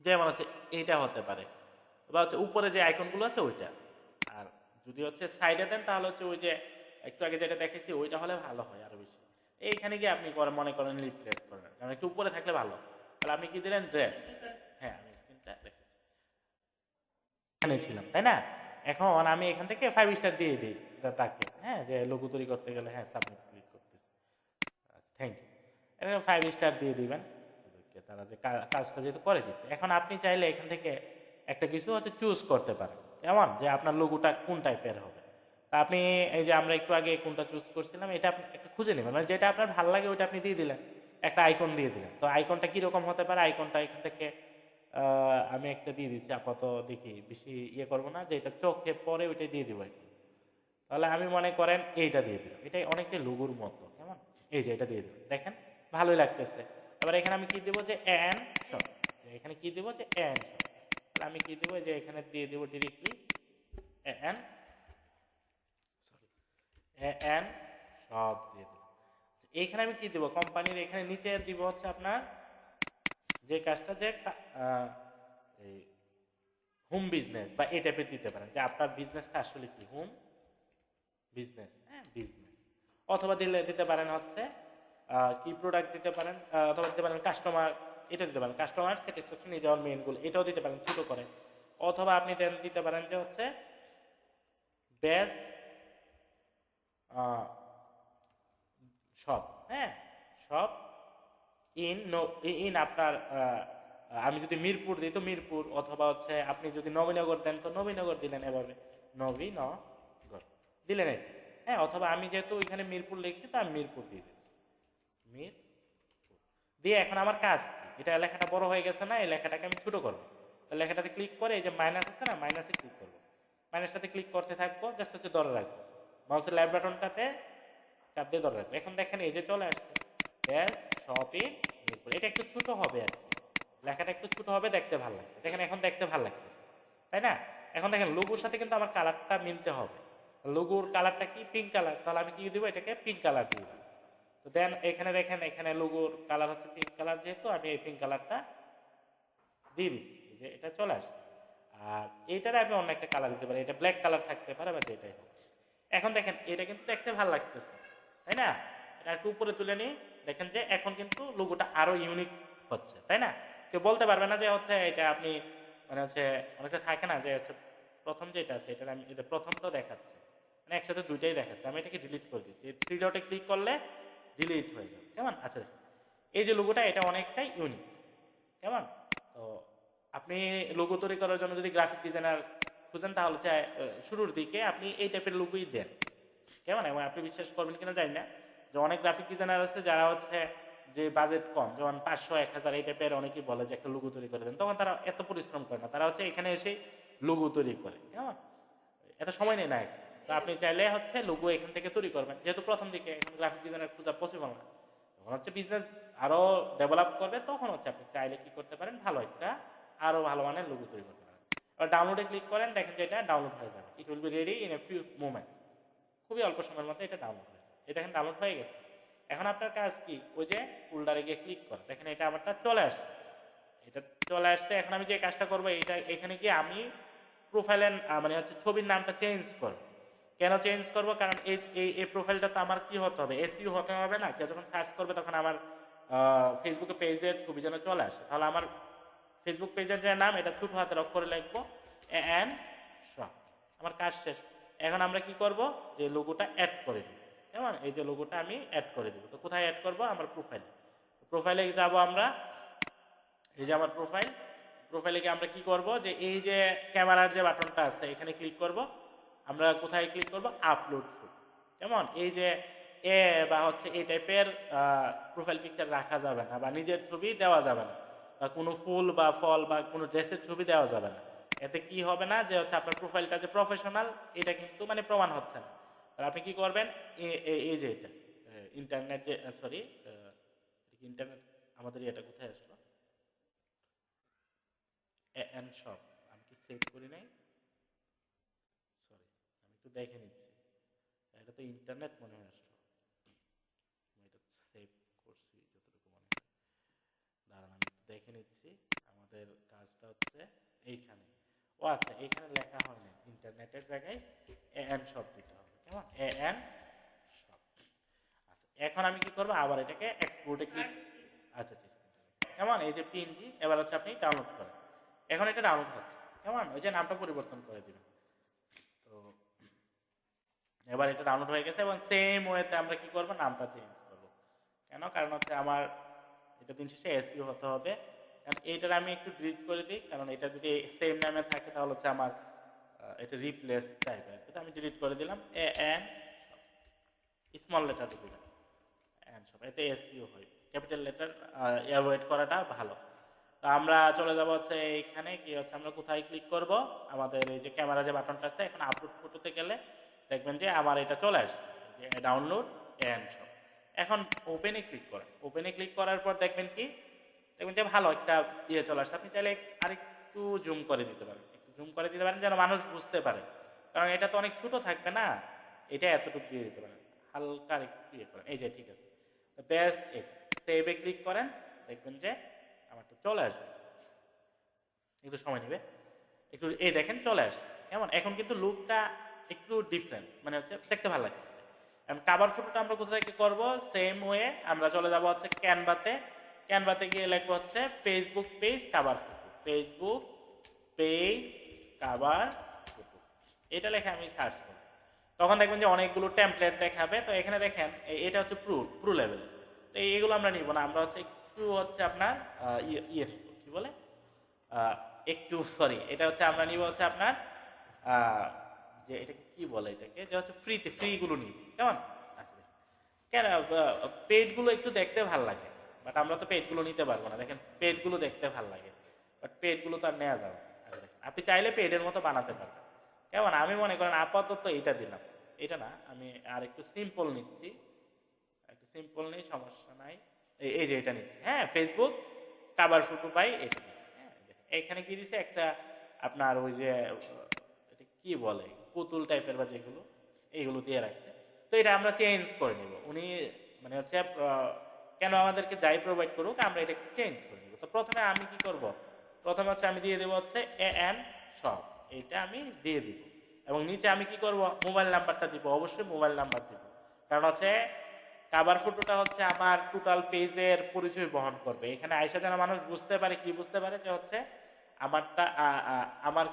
যেমন হচ্ছে এইটা হতে পারে, বা হচ্ছে উপরে যে আইকনগুলো আছে ওইটা। আর যদি হচ্ছে সাইডে দেন, তাহলে হচ্ছে ওই যে একটু আগে যেটা দেখেছি ওইটা হলে ভালো হয় আরো বেশি। এইখানে গিয়ে আপনি মনে করেন রিপ্লেস করেন, কারণ একটু উপরে থাকলে ভালো। তাহলে আপনি কি দিলেন, ড্রেস। হ্যাঁ, আমি স্ক্রিনটা দেখেছি, এখানে ছিলাম, তাই না? এখন আমি এখান থেকে 5 স্টার দিয়ে দিই তাকে। হ্যাঁ, যে লোগো তৈরি করতে গেলে, হ্যাঁ সাবমিট ক্লিক করতেছি। Thank you. এখানে 5 স্টার দিয়ে দিবেন, তারা যে কাজটা যেহেতু করে দিচ্ছে। এখন আপনি চাইলে এখান থেকে একটা কিছু হচ্ছে চুজ করতে পারেন, কেমন? যে আপনার লোগোটা কোন টাইপের হবে। তা আপনি এই যে আমরা একটু আগে কোনটা চুজ করছিলাম, এটা আপনি একটু খুঁজে নেবেন, মানে যেটা আপনার ভালো লাগে ওইটা আপনি দিয়ে দিলেন, একটা আইকন দিয়ে দিলেন। তো আইকনটা কীরকম হতে পারে, আইকনটা এখান থেকে আমি একটা দিয়ে দিচ্ছি আপাতত, দেখি বেশি ইয়ে করবো না, যে এটা চোখে পরে ওইটাই দিয়ে দিব এখন। তাহলে আমি মনে করেন এইটা দিয়ে দিলাম, এটাই অনেকটা লোগোর মতো। কেমন? এই যে এটা দিয়ে দিলাম, দেখেন ভালোই লাগতেছে। এবার এখানে আমি কি দেবো, যে অ্যান শপ। এখানে কি দেবো, যে অ্যান শপ। তাহলে আমি কি দেবো, যে এখানে দিয়ে দেবো ডিরেক্টলি অ্যান, অ্যান শপ দিয়ে দেবো। এইখানে আমি কি দেবো, কোম্পানির এখানে নিচে দিব হচ্ছে আপনার যে কাজটা, যে এই হোম বিজনেস বা এই টাইপের দিতে পারেন, যে আপনার বিজনেসটা আসলে কি, হোম বিজনেস। হ্যাঁ, বিজনেস। অথবা দিতে পারেন হচ্ছে কি প্রোডাক্ট দিতে পারেন, অথবা দিতে পারেন কাস্টমার, এটা দিতে পারেন customer satisfaction is our main গোল, এটাও দিতে পারেন ছোট করে। অথবা আপনি দিতে পারেন যে হচ্ছে বেস্ট শপ। হ্যাঁ, শপ ইন আপনার আমি যদি মিরপুর দিই তো মিরপুর, অথবা হচ্ছে আপনি যদি নবীনগর দেন তো নবীনগর দিলেন, এভাবে নবীনগর দিলেন এটা। হ্যাঁ, অথবা আমি যেহেতু ওইখানে মিরপুর লিখছি তো আমি মিরপুর দিয়ে দিচ্ছি, মিরপুর দিয়ে। এখন আমার কাজ কি, এটা লেখাটা বড় হয়ে গেছে না, এই লেখাটাকে আমি ছোট করবো। তো লেখাটাতে ক্লিক করে এই যে মাইনাস আছে না, মাইনাসে ক্লিক করবো, মাইনাসটাতে ক্লিক করতে থাকবো, জাস্ট হচ্ছে ধরে রাখবো, মাউসের লেফট বাটনটাতে চাপ দিয়ে ধরে রাখবো। এখন দেখেন এই যে চলে আসছে শপে মিরপুর। এটা একটু ছোট হবে আর কি, লেখাটা একটু ছোট হবে, দেখতে ভালো লাগবে। দেখেন এখন দেখতে ভালো লাগতেছে, তাই না? এখন দেখেন লোগোর সাথে কিন্তু আমার কালারটা মিলতে হবে। লোগোর কালারটা কি? Pink colour. তাহলে আমি কি দিব? এটাকে পিঙ্ক কালার দিয়ে দিব। তো দেন এখানে দেখেন, এখানে লোগোর কালার হচ্ছে পিঙ্ক কালার, যেহেতু আমি এই পিঙ্ক কালারটা দিয়ে দিচ্ছি, যে এটা চলে আসছে। আর এইটারে আমি অন্য একটা কালার দিতে পারি, এটা ব্ল্যাক কালার থাকতে পারে বা যেটাই হোক। এখন দেখেন এটা কিন্তু দেখতে ভালো লাগতেছে, তাই না? এটা একটু উপরে তুলে নিই, দেখেন যে এখন কিন্তু লোগোটা আরো ইউনিক হচ্ছে, তাই না? কেউ বলতে পারবে না যে হচ্ছে এটা আপনি মানে হচ্ছে অনেকটা থাকে না যে হচ্ছে প্রথম যেটা আছে এটা আমি এটা প্রথমটাও দেখাচ্ছে, মানে একসাথে দুইটাই দেখাচ্ছে। আমি এটাকে ডিলিট করে দিচ্ছি, থ্রি ডটে ক্লিক করলে ডিলিট হয়ে যাবে, কেমন? আচ্ছা দেখেন এই যে লোগোটা, এটা অনেকটাই ইউনিক, কেমন? তো আপনি লোগো তৈরি করার জন্য যদি গ্রাফিক ডিজাইনার খুঁজেন তাহলে শুরুর দিকে আপনি এই টাইপের লোগোই দেন, কেমন? এবং আপনি বিশ্বাস করবেন কিনা জানি না যে অনেক গ্রাফিক ডিজাইনার আছে যারা হচ্ছে যে বাজেট কম, যেমন 500 1000 এই টাইপের, অনেকেই বলে যে একটা লোগো তৈরি করে দেন, তখন তারা এত পরিশ্রম করে না, তারা হচ্ছে এখানে এসে লোগো তৈরি করে, কেমন? এত সময় নেই না। তো আপনি চাইলে হচ্ছে লোগো এখান থেকে তৈরি করবেন, যেহেতু প্রথম দিকে এখন গ্রাফিক ডিজাইনার খোঁজা পসিবল না। যখন হচ্ছে বিজনেস আরো ডেভেলপ করবে তখন হচ্ছে আপনি চাইলে কি করতে পারেন, ভালো একটা আরো ভালো মানের লোগো তৈরি করতে পারেন। এবার ডাউনলোডে ক্লিক করেন, দেখেন যে এটা ডাউনলোড হয়ে যাবে। It will be ready in a few moment. খুবই অল্প সময়ের মধ্যে এটা ডাউনলোড হয়ে যাবে। এটা দেখেন ডাউনলোড হয়ে গেছে। এখন আপনার কাজ কি? ওই যে ফোল্ডারে গিয়ে ক্লিক করেন, দেখেন এটা আমারটা চলে আসছে। এটা চলে আসছে। এখন আমি যে কাজটা করবো, এটা এখানে গিয়ে আমি প্রোফাইলের মানে হচ্ছে ছবির নামটা চেঞ্জ করব। কেন চেঞ্জ করব? কারণ এই এই প্রোফাইলটা তো আমার কি হতে হবে, এসইও হতে হবে না? কেউ যখন সার্চ করবে তখন আমার ফেসবুকে পেজের ছবি যেন চলে আসে। তাহলে আমার ফেসবুক পেজের যে নাম, এটা ছোট হাতের অক্ষরে লিখবো এন শপ। আমার কাজ শেষ। এখন আমরা কি করব, যে লোগোটা অ্যাড করে দিব, কেমন? এই যে লোগোটা আমি অ্যাড করে দিব। তো কোথায় অ্যাড করব? আমার প্রোফাইলে। প্রোফাইলে যাব আমরা, এই যে আমার প্রোফাইল। প্রোফাইলে গিয়ে আমরা কি করব, যে এই যে ক্যামেরার যে বাটনটা আছে এখানে ক্লিক করব। আমরা কোথায় ক্লিক করব? আপলোড ফুল, কেমন? এই যে এ বা হচ্ছে এই টাইপের প্রোফাইল পিকচার রাখা যাবে না, বা নিজের ছবি দেওয়া যাবে না, বা কোনো ফুল বা ফল বা কোনো ড্রেসের ছবি দেওয়া যাবে না। এতে কি হবে না, যে হচ্ছে আপনার প্রোফাইলটা যে প্রফেশনাল এটা কিন্তু মানে প্রমাণ হচ্ছে না। আর আপনি কি করবেন, এই যে এটা ইন্টারনেট যে সরি ইন্টারনেট, আমাদের এটা কোথায় আসলো, এন শপ। আমি কি সেভ করি নাই? সরি, আমি একটু দেখে নিচ্ছি। এটা তো ইন্টারনেট মনে হয় আসলো। আমি এটা সেভ করছি যতটুকু মনে হয়। দাঁড়ান আমি একটু দেখে নিচ্ছি। আমাদের কাজটা হচ্ছে এইখানে। ও আচ্ছা, এইখানে লেখা হয় না, ইন্টারনেটের জায়গায় এন শপ দিতে হবে, কেমন? N shop. আচ্ছা, এখন আমি কি করবো, আবার এটাকে এক্সপোর্টে ক্লিক। আচ্ছা ঠিক আছে, কেমন? এই যে পিএনজি, এবার হচ্ছে আপনি ডাউনলোড করেন। এখন এটা ডাউনলোড হচ্ছে, কেমন? ওই যে নামটা পরিবর্তন করে দিবেন। তো এবার এটা ডাউনলোড হয়ে গেছে, এবং সেম ওয়েতে আমরা কি করব, নামটা চেঞ্জ করব। কেন? কারণ হচ্ছে আমার এটা দিন শেষে এসইও হতে হবে। কারণ এইটার আমি একটু ডিলিট করে দিই, কারণ এটা যদি সেম নামে থাকে তাহলে হচ্ছে আমার এটা রিপ্লেস চাইবে। এটা আমি ডিলিট করে দিলাম। এ এন স্মল লেটার দিলাম, এন সব, এতে এসইও হয়। ক্যাপিটাল লেটার অ্যাভয়েড করাটা ভালো। তো আমরা চলে যাব হচ্ছে এইখানে কি হচ্ছে, আমরা কোথায় ক্লিক করব, আমাদের এই যে ক্যামেরা যে বাটনটা আছে, এখন আপলোড ফটোতে গেলে দেখবেন যে আমার এটা চলে আসছে, যে ডাউনলোড এন্ড সব। এখন ওপেনে ক্লিক করেন। ওপেনে ক্লিক করার পর দেখবেন কি, দেখবেন যে ভালো একটা ইয়ে চলে আসছে। আপনি চাইলে আরেকটু জুম করে দিতে পারেন, একটু জুম করে দিতে পারেন যেন মানুষ বুঝতে পারে, কারণ এটা তো অনেক ছোট থাকবে না। এটা এতটুকু দিয়ে দিতে পারেন, হালকা একটু ইয়ে করেন। এই যে ঠিক আছে, বেস্ট। এটা সেভে ক্লিক করেন, দেখবেন যে আমারটা চলে আসবে। একটু সময় নেবে, একটু এই দেখেন চলে আসছে, কেমন? এখন কিন্তু লুকটা একটু ডিফারেন্স, মানে হচ্ছে দেখতে ভালো লাগছে। এখন কাভার ফটোটা আমরা কোথা থেকে করবো, সেম ওয়ে আমরা চলে যাব হচ্ছে ক্যানভাতে। ক্যানভাতে গিয়ে লিখবো হচ্ছে Facebook page cover photo, Facebook page cover photo, এটা লেখে আমি সার্চ করব। তখন দেখবেন যে অনেকগুলো টেমপ্লেট দেখাবে। তো এখানে দেখেন এটা হচ্ছে প্রো লেভেল। তো এগুলো আমরা নিব না, আমরা হচ্ছে একটু হচ্ছে আপনার ইয়ে নিব, কি বলে, একটু সরি, এটা হচ্ছে আমরা নিব হচ্ছে আপনার যে এটাকে কি বলে, এটাকে যে হচ্ছে ফ্রিগুলো নিই, কেমন? আচ্ছা, কেন পেজগুলো একটু দেখতে ভালো লাগে, বাট আমরা তো পেজগুলো নিতে পারবো না। দেখেন পেজগুলো দেখতে ভালো লাগে, বাট পেজগুলো তো আর নেওয়া যাবে না। আচ্ছা দেখেন, আপনি চাইলে পেজের মতো বানাতে পারবেন, কেমন? আমি মনে করেন আপাতত এটা দিলাম, এটা না, আমি আর একটু সিম্পল নিচ্ছি, একটু সিম্পল নেই, সমস্যা নাই। এই যে এটা নিচ্ছি, হ্যাঁ ফেসবুক কাভার ফটো পাই এটা নিচ্ছি, হ্যাঁ এখানে কি দিছে একটা আপনার ওই যে এটা কি বলে পুতুল টাইপের বা যেগুলো এইগুলো দিয়ে রাখছে। তো এটা আমরা চেঞ্জ করে নিব, উনি মানে হচ্ছে কেন আমাদেরকে যাই প্রোভাইড করুক আমরা এটা চেঞ্জ করে নিব। তো প্রথমে আমি কি করব, প্রথমে হচ্ছে আমি দিয়ে দেবো হচ্ছে এ এন শপ, এইটা আমি দিয়ে দিব এবং নিচে আমি কি করব মোবাইল নাম্বারটা দিব, অবশ্যই মোবাইল নাম্বার দিব, কারণ হচ্ছে কাভার ফটোটা হচ্ছে আমার টোটাল পেজের পরিচয় বহন করবে। এখানে আইসা যেন মানুষ বুঝতে পারে, কি বুঝতে পারে যে হচ্ছে আমারটা আমার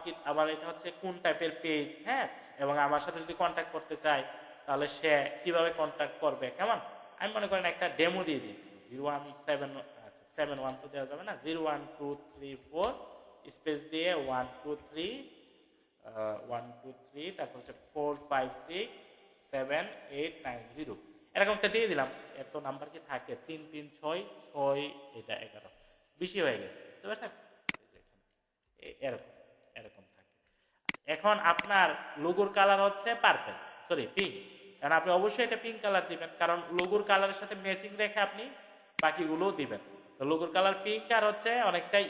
এটা হচ্ছে কোন টাইপের পেজ, হ্যাঁ এবং আমার সাথে যদি কন্ট্যাক্ট করতে চায় তাহলে সে কিভাবে কন্ট্যাক্ট করবে কেমন। আমি মনে করেন একটা ডেমো দিয়ে দিচ্ছি 017 1 তো দেওয়া যাবে না, 01234 স্পেস দিয়ে 123 তারপর হচ্ছে 4567890 এরকম একটা দিয়ে দিলাম। এত নাম্বার কি থাকে 336 এটা 11 বেশি হয়ে গেছে, বুঝতে পারছেন? এরকম এরকম থাকে। এখন আপনার লোগোর কালার হচ্ছে পার্পল, সরি পিঙ্ক, কারণ আপনি অবশ্যই এটা পিঙ্ক কালার দিবেন, কারণ লোগোর কালারের সাথে ম্যাচিং রেখে আপনি বাকিগুলোও দিবেন। তো লোগোর কালার পিঙ্ক আর হচ্ছে অনেকটাই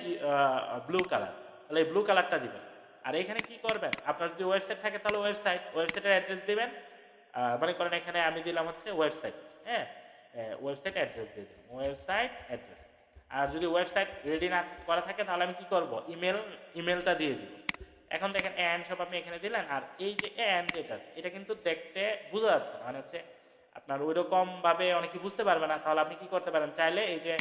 ব্লু কালার, তাহলে এই ব্লু কালারটা দিবেন। আর এখানে কি করবেন, আপনার যদি ওয়েবসাইট থাকে তাহলে ওয়েবসাইটের অ্যাড্রেস দিবেন। মনে করেন এখানে আমি দিলাম হচ্ছে ওয়েবসাইট, হ্যাঁ ওয়েবসাইট অ্যাড্রেস দিয়ে দিলাম, ওয়েবসাইট অ্যাড্রেস। আর যদি ওয়েবসাইট রেডি না করা থাকে তাহলে আমি কি করব, ইমেলটা দিয়ে দিব। এখন দেখেন অ্যান্ড সব আপনি এখানে দিলেন, আর এই যে অ্যান্ড যেটা আছে এটা কিন্তু দেখতে বোঝা যাচ্ছে না, মানে হচ্ছে আপনার ওইরকম ভাবে অনেকে বুঝতে পারবে না। তাহলে আপনি কি করতে পারেন, চাইলে এই যে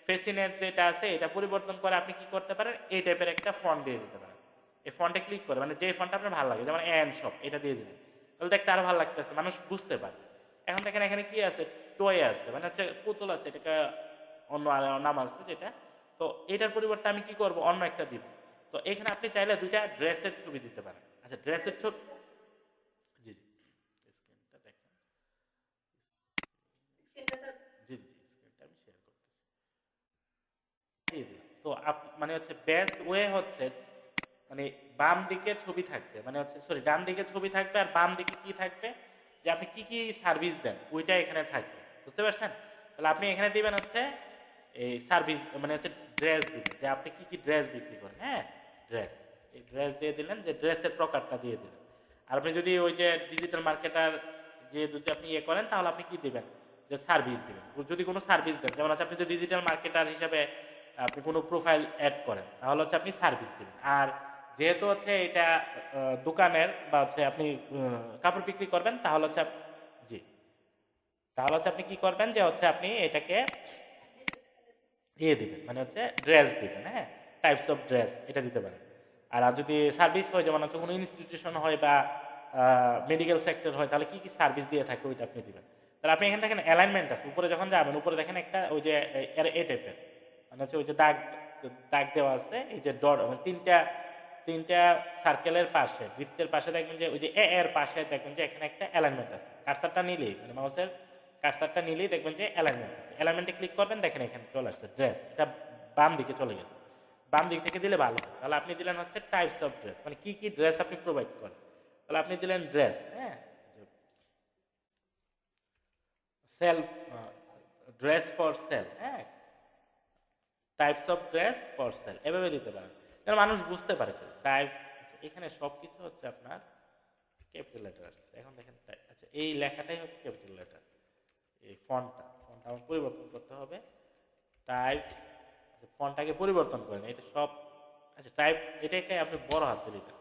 ফেসিনেট যেটা আছে এটা পরিবর্তন করে আপনি কি করতে পারেন, এই টাইপের একটা ফন্ট দিয়ে দিতে পারেন। এই ফন্টে ক্লিক করে মানে যে ফন্টটা আপনার ভালো লাগে, যেমন অ্যান্ড সব এটা দিয়ে দিলেন, তাহলে দেখতে আরো ভালো লাগতেছে, মানুষ বুঝতে পারে। এখন দেখেন এখানে কি আছে, টয় আছে, মানে হচ্ছে পুতুল আছে, এটাকে অন্য নাম আছে যেটা। তো এটার পরিবর্তে আমি কি করব, অন্য একটা দিব। তো এখানে আপনি চাইলে দুইটা ড্রেসের ছবি দিতে পারেন। আচ্ছা ড্রেসের ছবি, জি জি স্ক্রিনটা দেখেন, জি জি স্ক্রিনটা আমি শেয়ার করতেছি, দিয়ে দিলাম। তো মানে হচ্ছে বেস্ট ওয়ে হচ্ছে মানে বাম দিকে ছবি থাকবে, মানে হচ্ছে সরি ডান দিকে ছবি থাকবে আর বাম দিকে কি থাকবে, যে আপনি কি কি সার্ভিস দেন ওইটা এখানে থাকবে, বুঝতে পারছেন? তাহলে আপনি এখানে দিবেন হচ্ছে এই সার্ভিস, মানে হচ্ছে ড্রেস দিবেন, যে আপনি কি কি ড্রেস বিক্রি করেন, হ্যাঁ ড্রেস, এই ড্রেস দিয়ে দিলেন, যে ড্রেসের প্রকারটা দিয়ে দিলেন। আর আপনি যদি ওই যে ডিজিটাল মার্কেটার যে যদি আপনি ইয়ে করেন তাহলে আপনি কি দিবেন, যে সার্ভিস দিবেন, যদি কোনো সার্ভিস দেন, যেমন হচ্ছে আপনি যদি ডিজিটাল মার্কেটার হিসাবে আপনি কোনো প্রোফাইল অ্যাড করেন তাহলে হচ্ছে আপনি সার্ভিস দিবেন। আর যেহেতু হচ্ছে এটা দোকানের বা হচ্ছে আপনি কাপড় বিক্রি করবেন তাহলে হচ্ছে জি, তাহলে হচ্ছে আপনি কি করবেন, যে হচ্ছে আপনি এটাকে দিয়ে দিবেন, মানে হচ্ছে ড্রেস দিবেন, হ্যাঁ টাইপস অফ ড্রেস এটা দিতে পারেন। আর যদি সার্ভিস হয়, যেমন হচ্ছে কোনো ইনস্টিটিউশন হয় বা মেডিকেল সেক্টর হয়, তাহলে কি কি সার্ভিস দিয়ে থাকে ওইটা আপনি দিবেন। তাহলে আপনি এখানে দেখেন অ্যালাইনমেন্ট আছে, উপরে যখন যাবেন উপরে দেখেন একটা ওই যে এ টাইপের, মানে হচ্ছে ওই যে দাগ দাগ দেওয়া আছে, এই যে ডট মানে তিনটা তিনটা সার্কেলের পাশে বৃত্তের পাশে দেখবেন যে ওই যে এর পাশে দেখবেন যে এখানে একটা অ্যালাইনমেন্ট আছে, কার্সারটা নিলেই মানে মাউসের কার্সারটা নিলেই দেখবেন যে অ্যালাইনমেন্ট আছে, অ্যালাইনমেন্টে ক্লিক করবেন, দেখেন এখানে চলে আসছে ড্রেস, এটা বাম দিকে চলে গেছে, বাম দিক থেকে দিলে ভালো হয়। তাহলে আপনি দিলেন হচ্ছে টাইপস অফ ড্রেস, মানে কি কি ড্রেস আপনি প্রোভাইড করেন, তাহলে আপনি দিলেন ড্রেস, হ্যাঁ সেল, ড্রেস ফর সেল, হ্যাঁ types of dress for sale এভাবে দিতে পারেন, যেন মানুষ বুঝতে পারে টাইপস। এখানে সব কিছু হচ্ছে আপনার ক্যাপিটাল লেটার আছে, এখন দেখেন আচ্ছা এই লেখাটাই হচ্ছে ক্যাপিটাল লেটার, এই ফন্টটা আমার পরিবর্তন করতে হবে, টাইপস, ফন্টটাকে পরিবর্তন করেন এটা সব। আচ্ছা টাইপস এটাকে আপনি বড় হাতে দিবেন,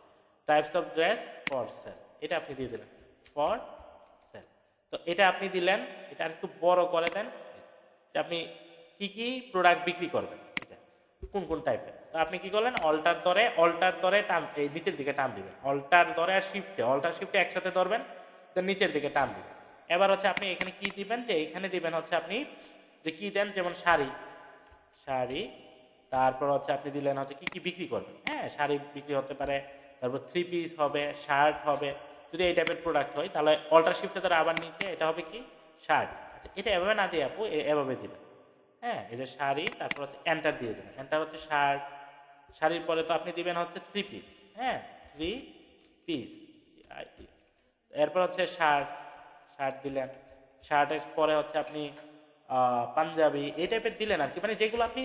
types of dress for sale এটা আপনি দিয়ে দিলেন ফর সেল। তো এটা আপনি দিলেন, এটা একটু বড় করে দেন, যে আপনি কি কি প্রোডাক্ট বিক্রি করবেন, এটা কোন কোন টাইপের। তো আপনি কি করলেন, অল্টার দরে টান, এই নিচের দিকে টান দিবেন, অল্টার দরে আর অল্টার শিফটে একসাথে ধরবেন, তো নিচের দিকে টান দিবেন। এবার হচ্ছে আপনি এখানে কি দিবেন, যে এখানে দিবেন হচ্ছে আপনি যে কি দেন, যেমন শাড়ি, শাড়ি তারপর হচ্ছে আপনি দিলেন হচ্ছে কি কি বিক্রি করবেন, হ্যাঁ শাড়ি বিক্রি হতে পারে, তারপর 3 পিস হবে, শার্ট হবে, যদি এই টাইপের প্রোডাক্ট হয় তাহলে অল্টার শিফটে ধরে আবার নিচে এটা হবে কি শার্ট। আচ্ছা এটা এভাবে না দিয়ে আপু এভাবে দিবেন, হ্যাঁ এই যে শাড়ি, তারপর হচ্ছে এন্টার দিয়ে দেবেন, এন্টার হচ্ছে শার্ট, শাড়ির পরে তো আপনি দিবেন হচ্ছে 3 পিস, হ্যাঁ 3 পিস, এরপর হচ্ছে শার্ট, শার্ট দিলেন, শার্টের পরে হচ্ছে আপনি পাঞ্জাবি এই টাইপের দিলেন আর কি, মানে যেগুলো আপনি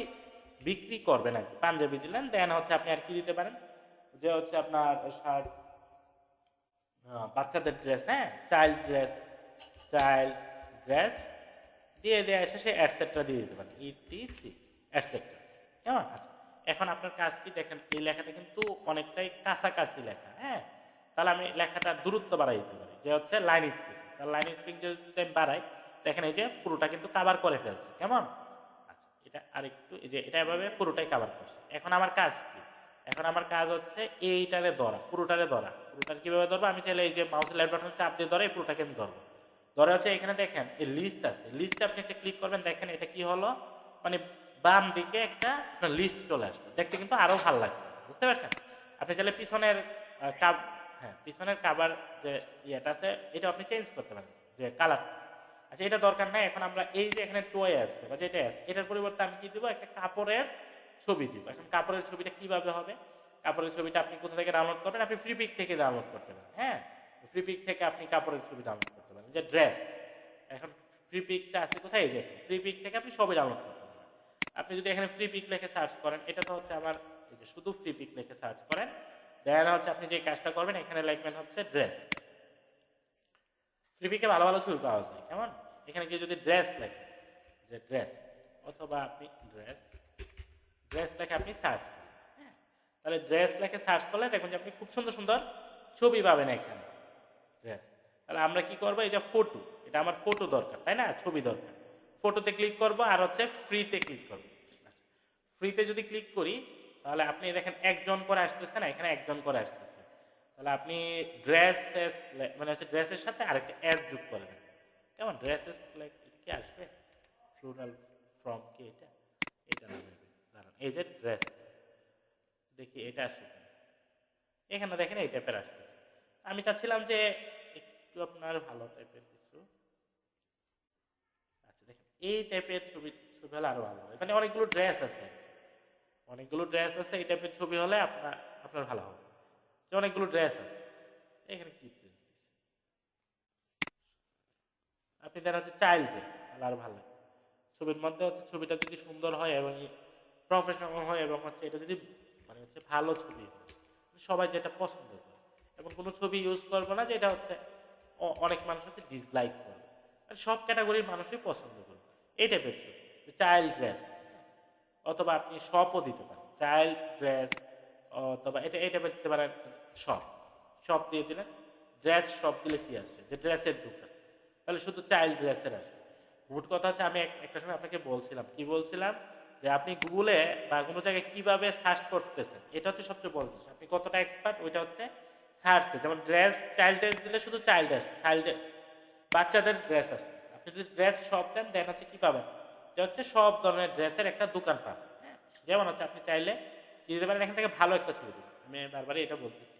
বিক্রি করবেন আর কি। পাঞ্জাবি দিলেন, দেন হচ্ছে আপনি আর কি দিতে পারেন, যে হচ্ছে আপনার শার্ট, বাচ্চাদের ড্রেস, হ্যাঁ, চাইল্ড ড্রেস দিয়ে দেওয়া শেষে অ্যাটসেট্রা দিয়ে দিতে পারেন, ইটিসি অ্যাটসেট্রা। কেমন? আচ্ছা, এখন আপনার কাজ কি দেখেন, এই লেখাটা কিন্তু অনেকটাই কাছাকাছি লেখা, হ্যাঁ। তাহলে আমি লেখাটা দূরত্ব বাড়াই দিতে পারি, যে হচ্ছে লাইন স্পেস। তাহলে লাইন স্পেস যদি আমি বাড়াই, দেখেন এই যে পুরোটা কিন্তু কাভার করে ফেলছে। কেমন? আচ্ছা, এটা আরেকটু, এই যে এটা এভাবে পুরোটাই কাভার করছে। এখন আমার কাজ কি? এখন আমার কাজ হচ্ছে এইটারে ধরা, পুরোটারে ধরা। পুরোটার কিভাবে ধরবো? আমি চাইলে এই যে মাউসের লেফট বাটন চাপ দিয়ে ধরে এই পুরোটাকে আমি ধরবো। ধরে হচ্ছে এখানে দেখেন এই লিস্ট আছে, লিস্টে আপনি একটা ক্লিক করবেন, দেখেন এটা কি হলো, মানে বাম দিকে একটা লিস্ট চলে আসবে, দেখতে কিন্তু আরো ভালো লাগবে, বুঝতে পারছেন? আপনি চাইলে পিছনের হ্যাঁ, পিছনের কাভার যে ইয়েটা আছে এটা আপনি চেঞ্জ করতে পারেন, যে কালার। আচ্ছা, এটা দরকার নাই। এখন আমরা এই যে এখানে টোয়ে আছে বা যেটা আছে, এটার পরিবর্তে আমি কি দিব, একটা কাপড়ের ছবি দিব। এখন কাপড়ের ছবিটা কিভাবে হবে? কাপড়ের ছবিটা আপনি কোথা থেকে ডাউনলোড করবেন? আপনি ফ্রি পিক থেকে ডাউনলোড করতে পারেন, হ্যাঁ। ফ্রি পিক থেকে আপনি কাপড়ের ছবি ডাউনলোড করতে পারেন, যে ড্রেস। এখন ফ্রি পিকটা আছে কোথায়? এই যে ফ্রি পিক থেকে আপনি সবই ডাউনলোড করতে পারেন। আপনি যদি এখানে ফ্রি পিক লিখে সার্চ করেন, এটা তো হচ্ছে আমার এই যে শুধু ফ্রি পিক লিখে সার্চ করেন, দেন হচ্ছে আপনি যে কাজটা করবেন, এখানে লিখবেন হচ্ছে ড্রেস। ফ্রি পিকে ভালো ভালো ছবি পাওয়া যায়। কেমন? এখানে গিয়ে যদি ড্রেস লেখেন, যে ড্রেস, অথবা আপনি ড্রেস লেখে আপনি সার্চ করেন, হ্যাঁ, তাহলে ড্রেস লেখে সার্চ করলে দেখবেন যে আপনি খুব সুন্দর সুন্দর ছবি পাবেন এখানে, ড্রেস। তাহলে আমরা কি করবো, এই যে ফটো, এটা আমার ফটো দরকার, তাই না? ছবি দরকার। ফটোতে ক্লিক করব, আর হচ্ছে ফ্রিতে ক্লিক করবো। ফ্রিতে যদি ক্লিক করি, তাহলে আপনি দেখেন একজন করে আসতেছে না, এখানে একজন করে আসতেছে। তাহলে আপনি ড্রেসেস, মানে হচ্ছে ড্রেসের সাথে আরেকটা অ্যাড যোগ করে দেন। কেমন? ড্রেসেস কি আসবে, ফ্লোরাল ফ্রম কি, এটা এটা নামে দাঁড়ান, এই যে ড্রেসেস, দেখি এটা আসবে কিনা। এখানে দেখেন এই টাইপের আসতেছে। আমি চাচ্ছিলাম যে একটু আপনার ভালো টাইপের কিছু। আচ্ছা, দেখেন এই টাইপের ছবি ছবি হলে আরো ভালো হবে। এখানে অনেকগুলো ড্রেস আছে, এই টাইপের ছবি হলে আপনার আপনার ভালো হবে। যে অনেকগুলো ড্রেস আছে, এখানে কি ড্রেস দিচ্ছে, আপনি দেখা হচ্ছে চাইল্ড ড্রেস, তাহলে আরো ভালো লাগে। ছবির মধ্যে হচ্ছে ছবিটা যদি সুন্দর হয় এবং প্রফেশনাল হয়, এবং হচ্ছে এটা যদি মানে হচ্ছে ভালো ছবি হয়, সবাই যেটা পছন্দ করে, এবং কোনো ছবি ইউজ করবো না যেটা হচ্ছে অনেক মানুষ হচ্ছে ডিসলাইক করবে, আর সব ক্যাটাগরির মানুষই পছন্দ করবে এই টাইপের ছবি। চাইল্ড ড্রেস, অথবা আপনি শপও দিতে পারেন, চাইল্ড ড্রেস, অথবা এটা এই টাইপের দিতে পারেন শপ। শপ দিয়ে দিলেন, ড্রেস শপ দিলে কি আসছে, যে ড্রেসের দোকান, তাহলে শুধু চাইল্ড ড্রেসের আসবে। মোট কথা হচ্ছে, আমি একটা সময় আপনাকে বলছিলাম, কি বলছিলাম, যে আপনি গুগলে বা কোনো জায়গায় কিভাবে সার্চ করতেছেন, এটা হচ্ছে সবচেয়ে বড় জিনিস। আপনি কতটা এক্সপার্ট ওইটা হচ্ছে সার্চে। যেমন ড্রেস, চাইল্ড ড্রেস দিলে শুধু চাইল্ড আসছে, বাচ্চাদের ড্রেস আসছে। আপনি যদি ড্রেস শপ দেন, দেন হচ্ছে কি পাবেন, যে হচ্ছে সব ধরনের ড্রেসের একটা দোকান পাবেন, হ্যাঁ। যেমন হচ্ছে আপনি চাইলে কি দিতে পারেন, এখান থেকে ভালো একটা ছবি দিবেন, আমি বারবারই এটা বলতেছি।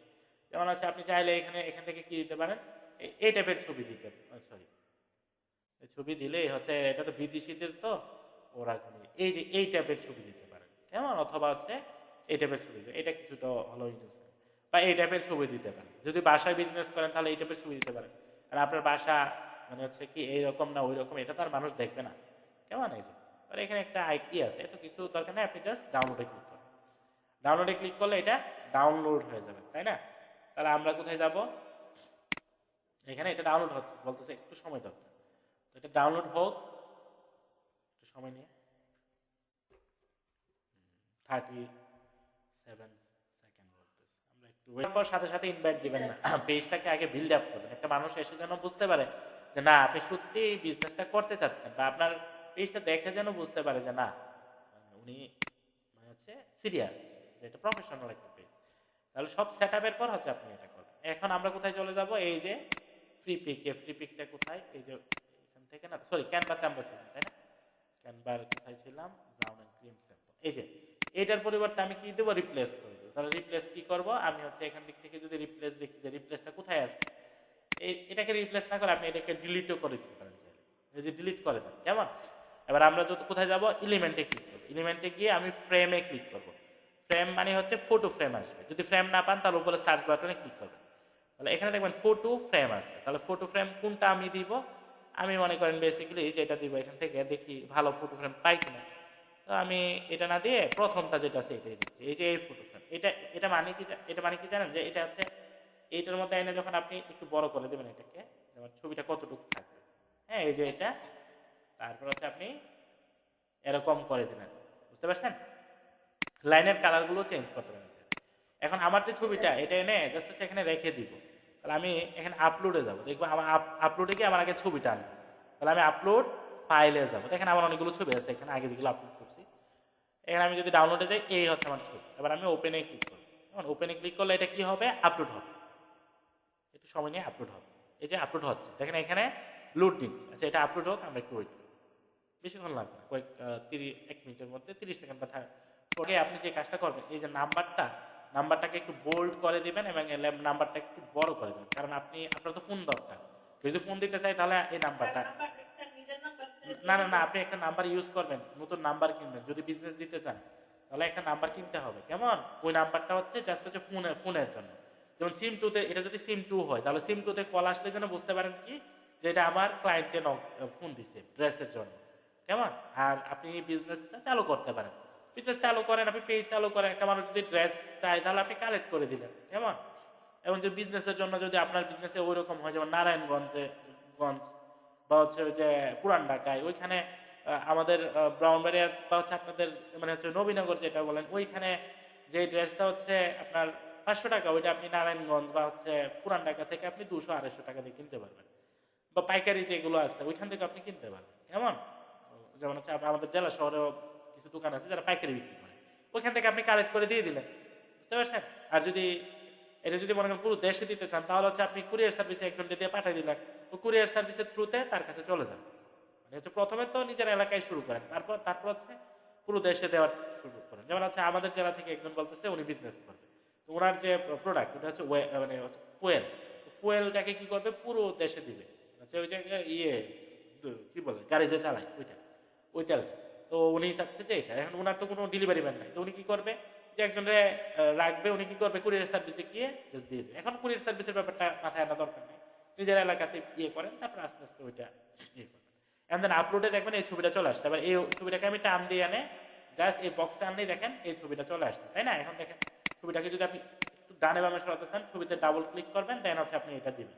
যেমন হচ্ছে আপনি চাইলে এখান থেকে কি দিতে পারেন, এই টাইপের ছবি দিতে, সরি, ছবি দিলেই হচ্ছে, এটা তো বিদেশিদের তো, ওরা এই যে এই টাইপের ছবি দিতে পারেন, কেমন? অথবা হচ্ছে এই টাইপের ছবি, এটা কিছুটা হলো ইউজ, বা এই টাইপের ছবি দিতে পারেন। যদি বাসায় বিজনেস করেন, তাহলে এই টাইপের ছবি দিতে পারেন। আর আপনার বাসা মানে হচ্ছে কি এইরকম না ওই রকম, এটা তো আর মানুষ দেখবে না, কেমন? এই যে আর এখানে একটা আইকি আছে, এত কিছু দরকার নেই, আপনি জাস্ট ডাউনলোডে ক্লিক করেন। ডাউনলোডে ক্লিক করলে এটা ডাউনলোড হয়ে যাবে, তাই না? তাহলে আমরা কোথায় যাব, এখানে এটা ডাউনলোড হচ্ছে, বলতেছে একটু সময় দরকার, এটা ডাউনলোড হোক, একটু সময় নিয়ে, 37 সেকেন্ড বলতেছে। আমরা একটু ওয়েট করার সাথে সাথে ইনভাইট দিবেন না, পেজটাকে আগে বিল্ড আপ করবেন। একটা মানুষ এসে যেন বুঝতে পারে যে না, আপনি সত্যি এই বিজনেসটা করতে চাচ্ছেন, বা আপনার পেজটা দেখে যেন বুঝতে পারে যে না, উনি মানে হচ্ছে সিরিয়াস, যে এটা প্রফেশনাল একটা পেজ। তাহলে সব সেট আপের পর হচ্ছে আপনি এটা করবেন। এখন আমরা কোথায় চলে যাব, এই যে ফ্রি পিকটা কোথায়, এই যে এখান থেকে না, সরি, ক্যানভাতে আমরা ছিলাম, তাই না? ক্যানভার কোথায় ছিলাম, ব্রাউন এন্ড ক্রিম স্যাম্পল, এই যে এটার পরিবর্তে আমি কি দেবো, রিপ্লেস করে দেবো। তাহলে রিপ্লেস কি করব, আমি হচ্ছে এখান দিক থেকে যদি রিপ্লেস দেখি যে রিপ্লেসটা কোথায় আছে, এটাকে রিপ্লেস না করে আপনি এটাকে ডিলিটও করে দিতে পারেন, এই যে ডিলিট করে দেন, কেমন? এবার আমরা যত কোথায় যাব, এলিমেন্টে ক্লিক করব। এলিমেন্টে গিয়ে আমি ফ্রেমে ক্লিক করব। ফ্রেম মানে হচ্ছে ফটো ফ্রেম আসবে। যদি ফ্রেম না পান, তাহলে উপরে সার্চ বাটনে ক্লিক করবেন। তাহলে এখানে দেখবেন ফটো ফ্রেম আছে। তাহলে ফটো ফ্রেম কোনটা আমি দিব, আমি মনে করেন বেসিক্যালি যেটা দিব এখান থেকে দেখি ভালো ফটো ফ্রেম পাই কিনা। তো আমি এটা না দিয়ে প্রথমটা যেটা আছে এটাই দিচ্ছি, এই যে এই ফটো ফ্রেম। এটা এটা মানে কি এটা মানে কি জানেন, যে এটা হচ্ছে এইটার মধ্যে এনে যখন আপনি একটু বড় করে দেবেন এটাকে, যেমন ছবিটা কতটুকু থাকবে, হ্যাঁ এই যে এটা, তারপর হচ্ছে আপনি এরকম করে দিলেন, বুঝতে পারছেন? লাইনের কালারগুলো চেঞ্জ করতে পারেন। এখন আমার যে ছবিটা এটা এনে জাস্ট হচ্ছে এখানে রেখে দিব। তাহলে আমি এখানে আপলোডে যাব, দেখবো আমার আপলোডে গিয়ে আমার আগে ছবিটা আনবো। তাহলে আমি আপলোড ফাইলে যাব, দেখেন আমার অনেকগুলো ছবি আছে এখানে আগে যেগুলো আপলোড করছি। এখানে আমি যদি ডাউনলোডে যাই, এই হচ্ছে আমার ছবি। এবার আমি ওপেনে ক্লিক করব। এখন ওপেনে ক্লিক করলে এটা কি হবে, আপলোড হবে, একটু সময় নিয়ে আপলোড হবে। এই যে আপলোড হচ্ছে, দেখেন এখানে লোড নিচ্ছে। আচ্ছা এটা আপলোড হোক, আমরা একটু ওয়েট, বেশিক্ষণ লাগবে না, কয়েক 1 মিনিটের মধ্যে 30 সেকেন্ড বা পরে আপনি যে কাজটা করবেন, এই যে নাম্বারটাকে একটু বোল্ড করে দিবেন এবং নাম্বারটা একটু বড় করে দেবেন, কারণ আপনার তো ফোন দরকার। কেউ যদি ফোন দিতে চাই তাহলে এই নাম্বারটা, না না না, আপনি একটা নাম্বার ইউজ করবেন, নতুন নাম্বার কিনবেন যদি বিজনেস দিতে চান, তাহলে একটা নাম্বার কিনতে হবে। কেমন? ওই নাম্বারটা হচ্ছে জাস্ট হচ্ছে ফোনের জন্য। যেমন সিম টুতে, এটা যদি সিম টু হয় তাহলে সিম টুতে কল আসলে যেন বুঝতে পারেন কি যে এটা আমার ক্লায়েন্টে ফোন দিছে ড্রেসের জন্য। কেমন? আর আপনি বিজনেসটা চালু করতে পারেন, বিজনেস চালু করেন, আপনি পেজ চালু করেন, একটা মানুষ যদি ড্রেস চায় তাহলে আপনি কালেক্ট করে দিলেন। কেমন? এবং যে বিজনেসের জন্য যদি আপনার বিজনেসে ওই রকম হয়, যেমন নারায়ণগঞ্জ বা হচ্ছে ওই যে পুরান ঢাকায় ওইখানে আমাদের ব্রাউনবাড়িয়া বা হচ্ছে আপনাদের মানে হচ্ছে নবীনগর যেটা বলেন, ওইখানে যে ড্রেসটা হচ্ছে আপনার 500 টাকা, ওইটা আপনি নারায়ণগঞ্জ বা হচ্ছে পুরান ঢাকা থেকে আপনি 200-250 টাকা দিয়ে কিনতে পারবেন। বা পাইকারি যেগুলো আছে ওইখান থেকে আপনি কিনতে পারবেন। কেমন? যেমন হচ্ছে আমাদের জেলা শহরেও কিছু দোকান আছে যারা পাইকারি বিক্রি করে, ওইখান থেকে আপনি কালেক্ট করে দিয়ে দিলেন, বুঝতে পারছেন? আর যদি এটা যদি মনে করেন পুরো দেশে দিতে চান তাহলে হচ্ছে আপনি কুরিয়ার সার্ভিসে একজনকে দিয়ে পাঠিয়ে দিলেন, ও কুরিয়ার সার্ভিসের থ্রুতে তার কাছে চলে যাবে। মানে হচ্ছে প্রথমে তো নিজের এলাকায় শুরু করেন, তারপর হচ্ছে পুরো দেশে দেওয়ার শুরু করেন। যেমন হচ্ছে আমাদের জেলা থেকে একজন বলতেছে উনি বিজনেস করবে, তো ওনার যে প্রোডাক্ট ওটা হচ্ছে মানে ফুয়েল, ফুয়েলটাকে কি করবে পুরো দেশে দিবে। আচ্ছা ওই জায়গায় কি বলে গাড়ি যে চালায় ওইটা, ওই তেলটা। তো উনি চাচ্ছে যে এটা, এখন ওনার তো কোনো ডেলিভারি ম্যান নাই, তো উনি কি করবে, যে একজনে রাখবে, উনি কি করবে কুরিয়ার সার্ভিসে গিয়ে জাস্ট দিয়ে দেবে। এখন কুরিয়ার সার্ভিসের ব্যাপারটা মাথায় আনা দরকার নেই, নিজের এলাকাতে ইয়ে করেন, তারপর আস্তে আস্তে ওইটা ইয়ে করবেন। এখন দেন আপলোডে দেখবেন এই ছবিটা চলে আসছে। এবার এই ছবিটাকে আমি টান দিয়ে আনে জাস্ট এই বক্সে আনলেই দেখেন এই ছবিটা চলে আসছে, তাই না? এখন দেখেন ছবিটাকে যদি আপনি একটু ডানে বামে সরাতে চান, ছবিতে ডাবল ক্লিক করবেন, দেন হচ্ছে আপনি এটা দিবেন।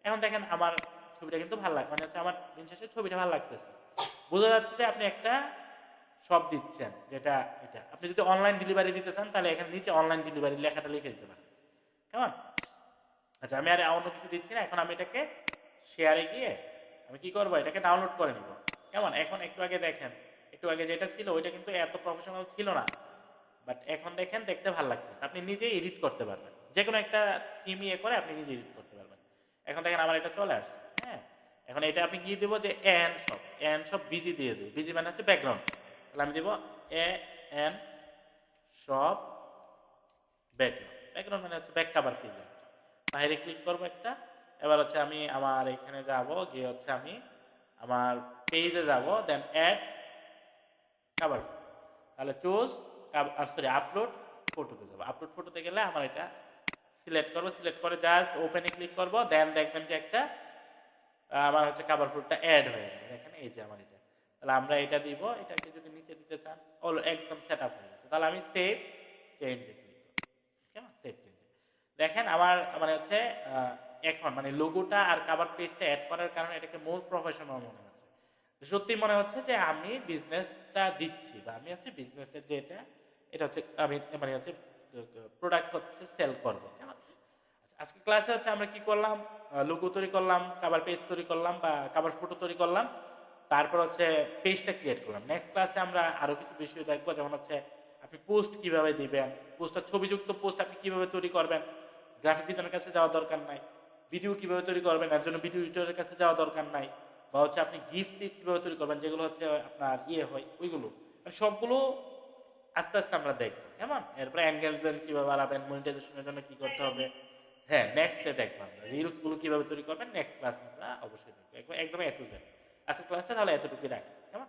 এখন দেখেন আমার ছবিটা কিন্তু ভালো লাগে, মানে হচ্ছে আমার দিন শেষে ছবিটা ভালো লাগতেছে। বোঝা যাচ্ছে যে আপনি একটা শপ দিচ্ছেন, যেটা এটা আপনি যদি অনলাইন ডেলিভারি দিতে চান তাহলে এখানে নিচে অনলাইন ডেলিভারি লেখাটা লিখে দিতে পারেন। কেমন? আচ্ছা আমি আর অন্য কিছু দিচ্ছি না, এখন আমি এটাকে শেয়ারে গিয়ে আমি কি করবো, এটাকে ডাউনলোড করে নিব। কেমন? এখন একটু আগে দেখেন, একটু আগে যেটা ছিল ওইটা কিন্তু এত প্রফেশনাল ছিল না, বাট এখন দেখেন দেখতে ভালো লাগতেছে। আপনি নিজেই এডিট করতে পারবেন, যে কোনো একটা থিম ইয়ে করে আপনি নিজে এডিট করতে পারবেন। এখন দেখেন আমার এটা চলে আসছে। হ্যাঁ, এখন এটা আপনি কি দেবো, যে এন সব বিজি দিয়ে দেবো, বিজি মানে হচ্ছে ব্যাকগ্রাউন্ড। তাহলে আমি দেবো এন সব ব্যাকগ্রাউন্ড মানে হচ্ছে ব্যাক কাভার পেজ। বাইরে ক্লিক করবো একটা। এবার হচ্ছে আমি আমার এখানে যাব, গিয়ে হচ্ছে আমি আমার পেজে যাব, দেন অ্যাড কাভার, তাহলে চুজ সরি আপলোড ফটোতে যাবো। আপলোড ফটোতে গেলে আমার এটা সিলেক্ট করবো, সিলেক্ট করে জাস্ট ওপেনে ক্লিক করবো, দেন দেখবেন যে একটা আমার হচ্ছে কাভার ফটোটা অ্যাড হয়ে যাবে। দেখেন এই যে আমার এটা, তাহলে আমরা এটা দিব। এটাকে যদি নিচে দিতে চান একদম সেট আপ হয়ে গেছে। তাহলে আমি সেভ চেঞ্জে ক্লিক করবো। কেমন? সেভ চেঞ্জে দেখেন আমার মানে হচ্ছে এখন মানে লোগোটা আর কাভার পেজটা অ্যাড করার কারণে এটাকে মোর প্রফেশনাল মনে হচ্ছে। সত্যি মনে হচ্ছে যে আমি বিজনেসটা দিচ্ছি, বা আমি হচ্ছে বিজনেসের যে এটা হচ্ছে আমি মানে হচ্ছে প্রোডাক্ট হচ্ছে সেল করবো। কেমন? আজকে ক্লাসে হচ্ছে আমরা কি করলাম, লোগো তৈরি করলাম, কাভার পেজ তৈরি করলাম বা কাভার ফটো তৈরি করলাম, তারপর হচ্ছে পেজটা ক্রিয়েট করলাম। নেক্সট ক্লাসে আমরা আরো কিছু বিষয় দেখবো, যেমন হচ্ছে আপনি পোস্ট কিভাবে দিবেন, পোস্টটা ছবিযুক্ত পোস্ট আপনি কিভাবে তৈরি করবেন, গ্রাফিক ডিজাইনের কাছে যাওয়া দরকার নাই। ভিডিও কিভাবে তৈরি করবেন, এর জন্য ভিডিও এডিটরের কাছে যাওয়া দরকার নাই। বা হচ্ছে আপনি গিফট কিভাবে তৈরি করবেন, যেগুলো হচ্ছে আপনার ইয়ে হয় ওইগুলো, মানে সবগুলো আস্তে আস্তে আমরা দেখবো। কেমন? এরপরে এনগেজমেন্ট কিভাবে বাড়াবেন, মনিটাইজেশনের জন্য কি করতে হবে, হ্যাঁ নেক্সটে দেখবো আমরা রিলস গুলো কিভাবে তৈরি করবেন। নেক্সট ক্লাস আমরা অবশ্যই দেখবো একদম এ টু জেড। আজকের ক্লাসটা তাহলে এতটুকুই রাখি। কেমন?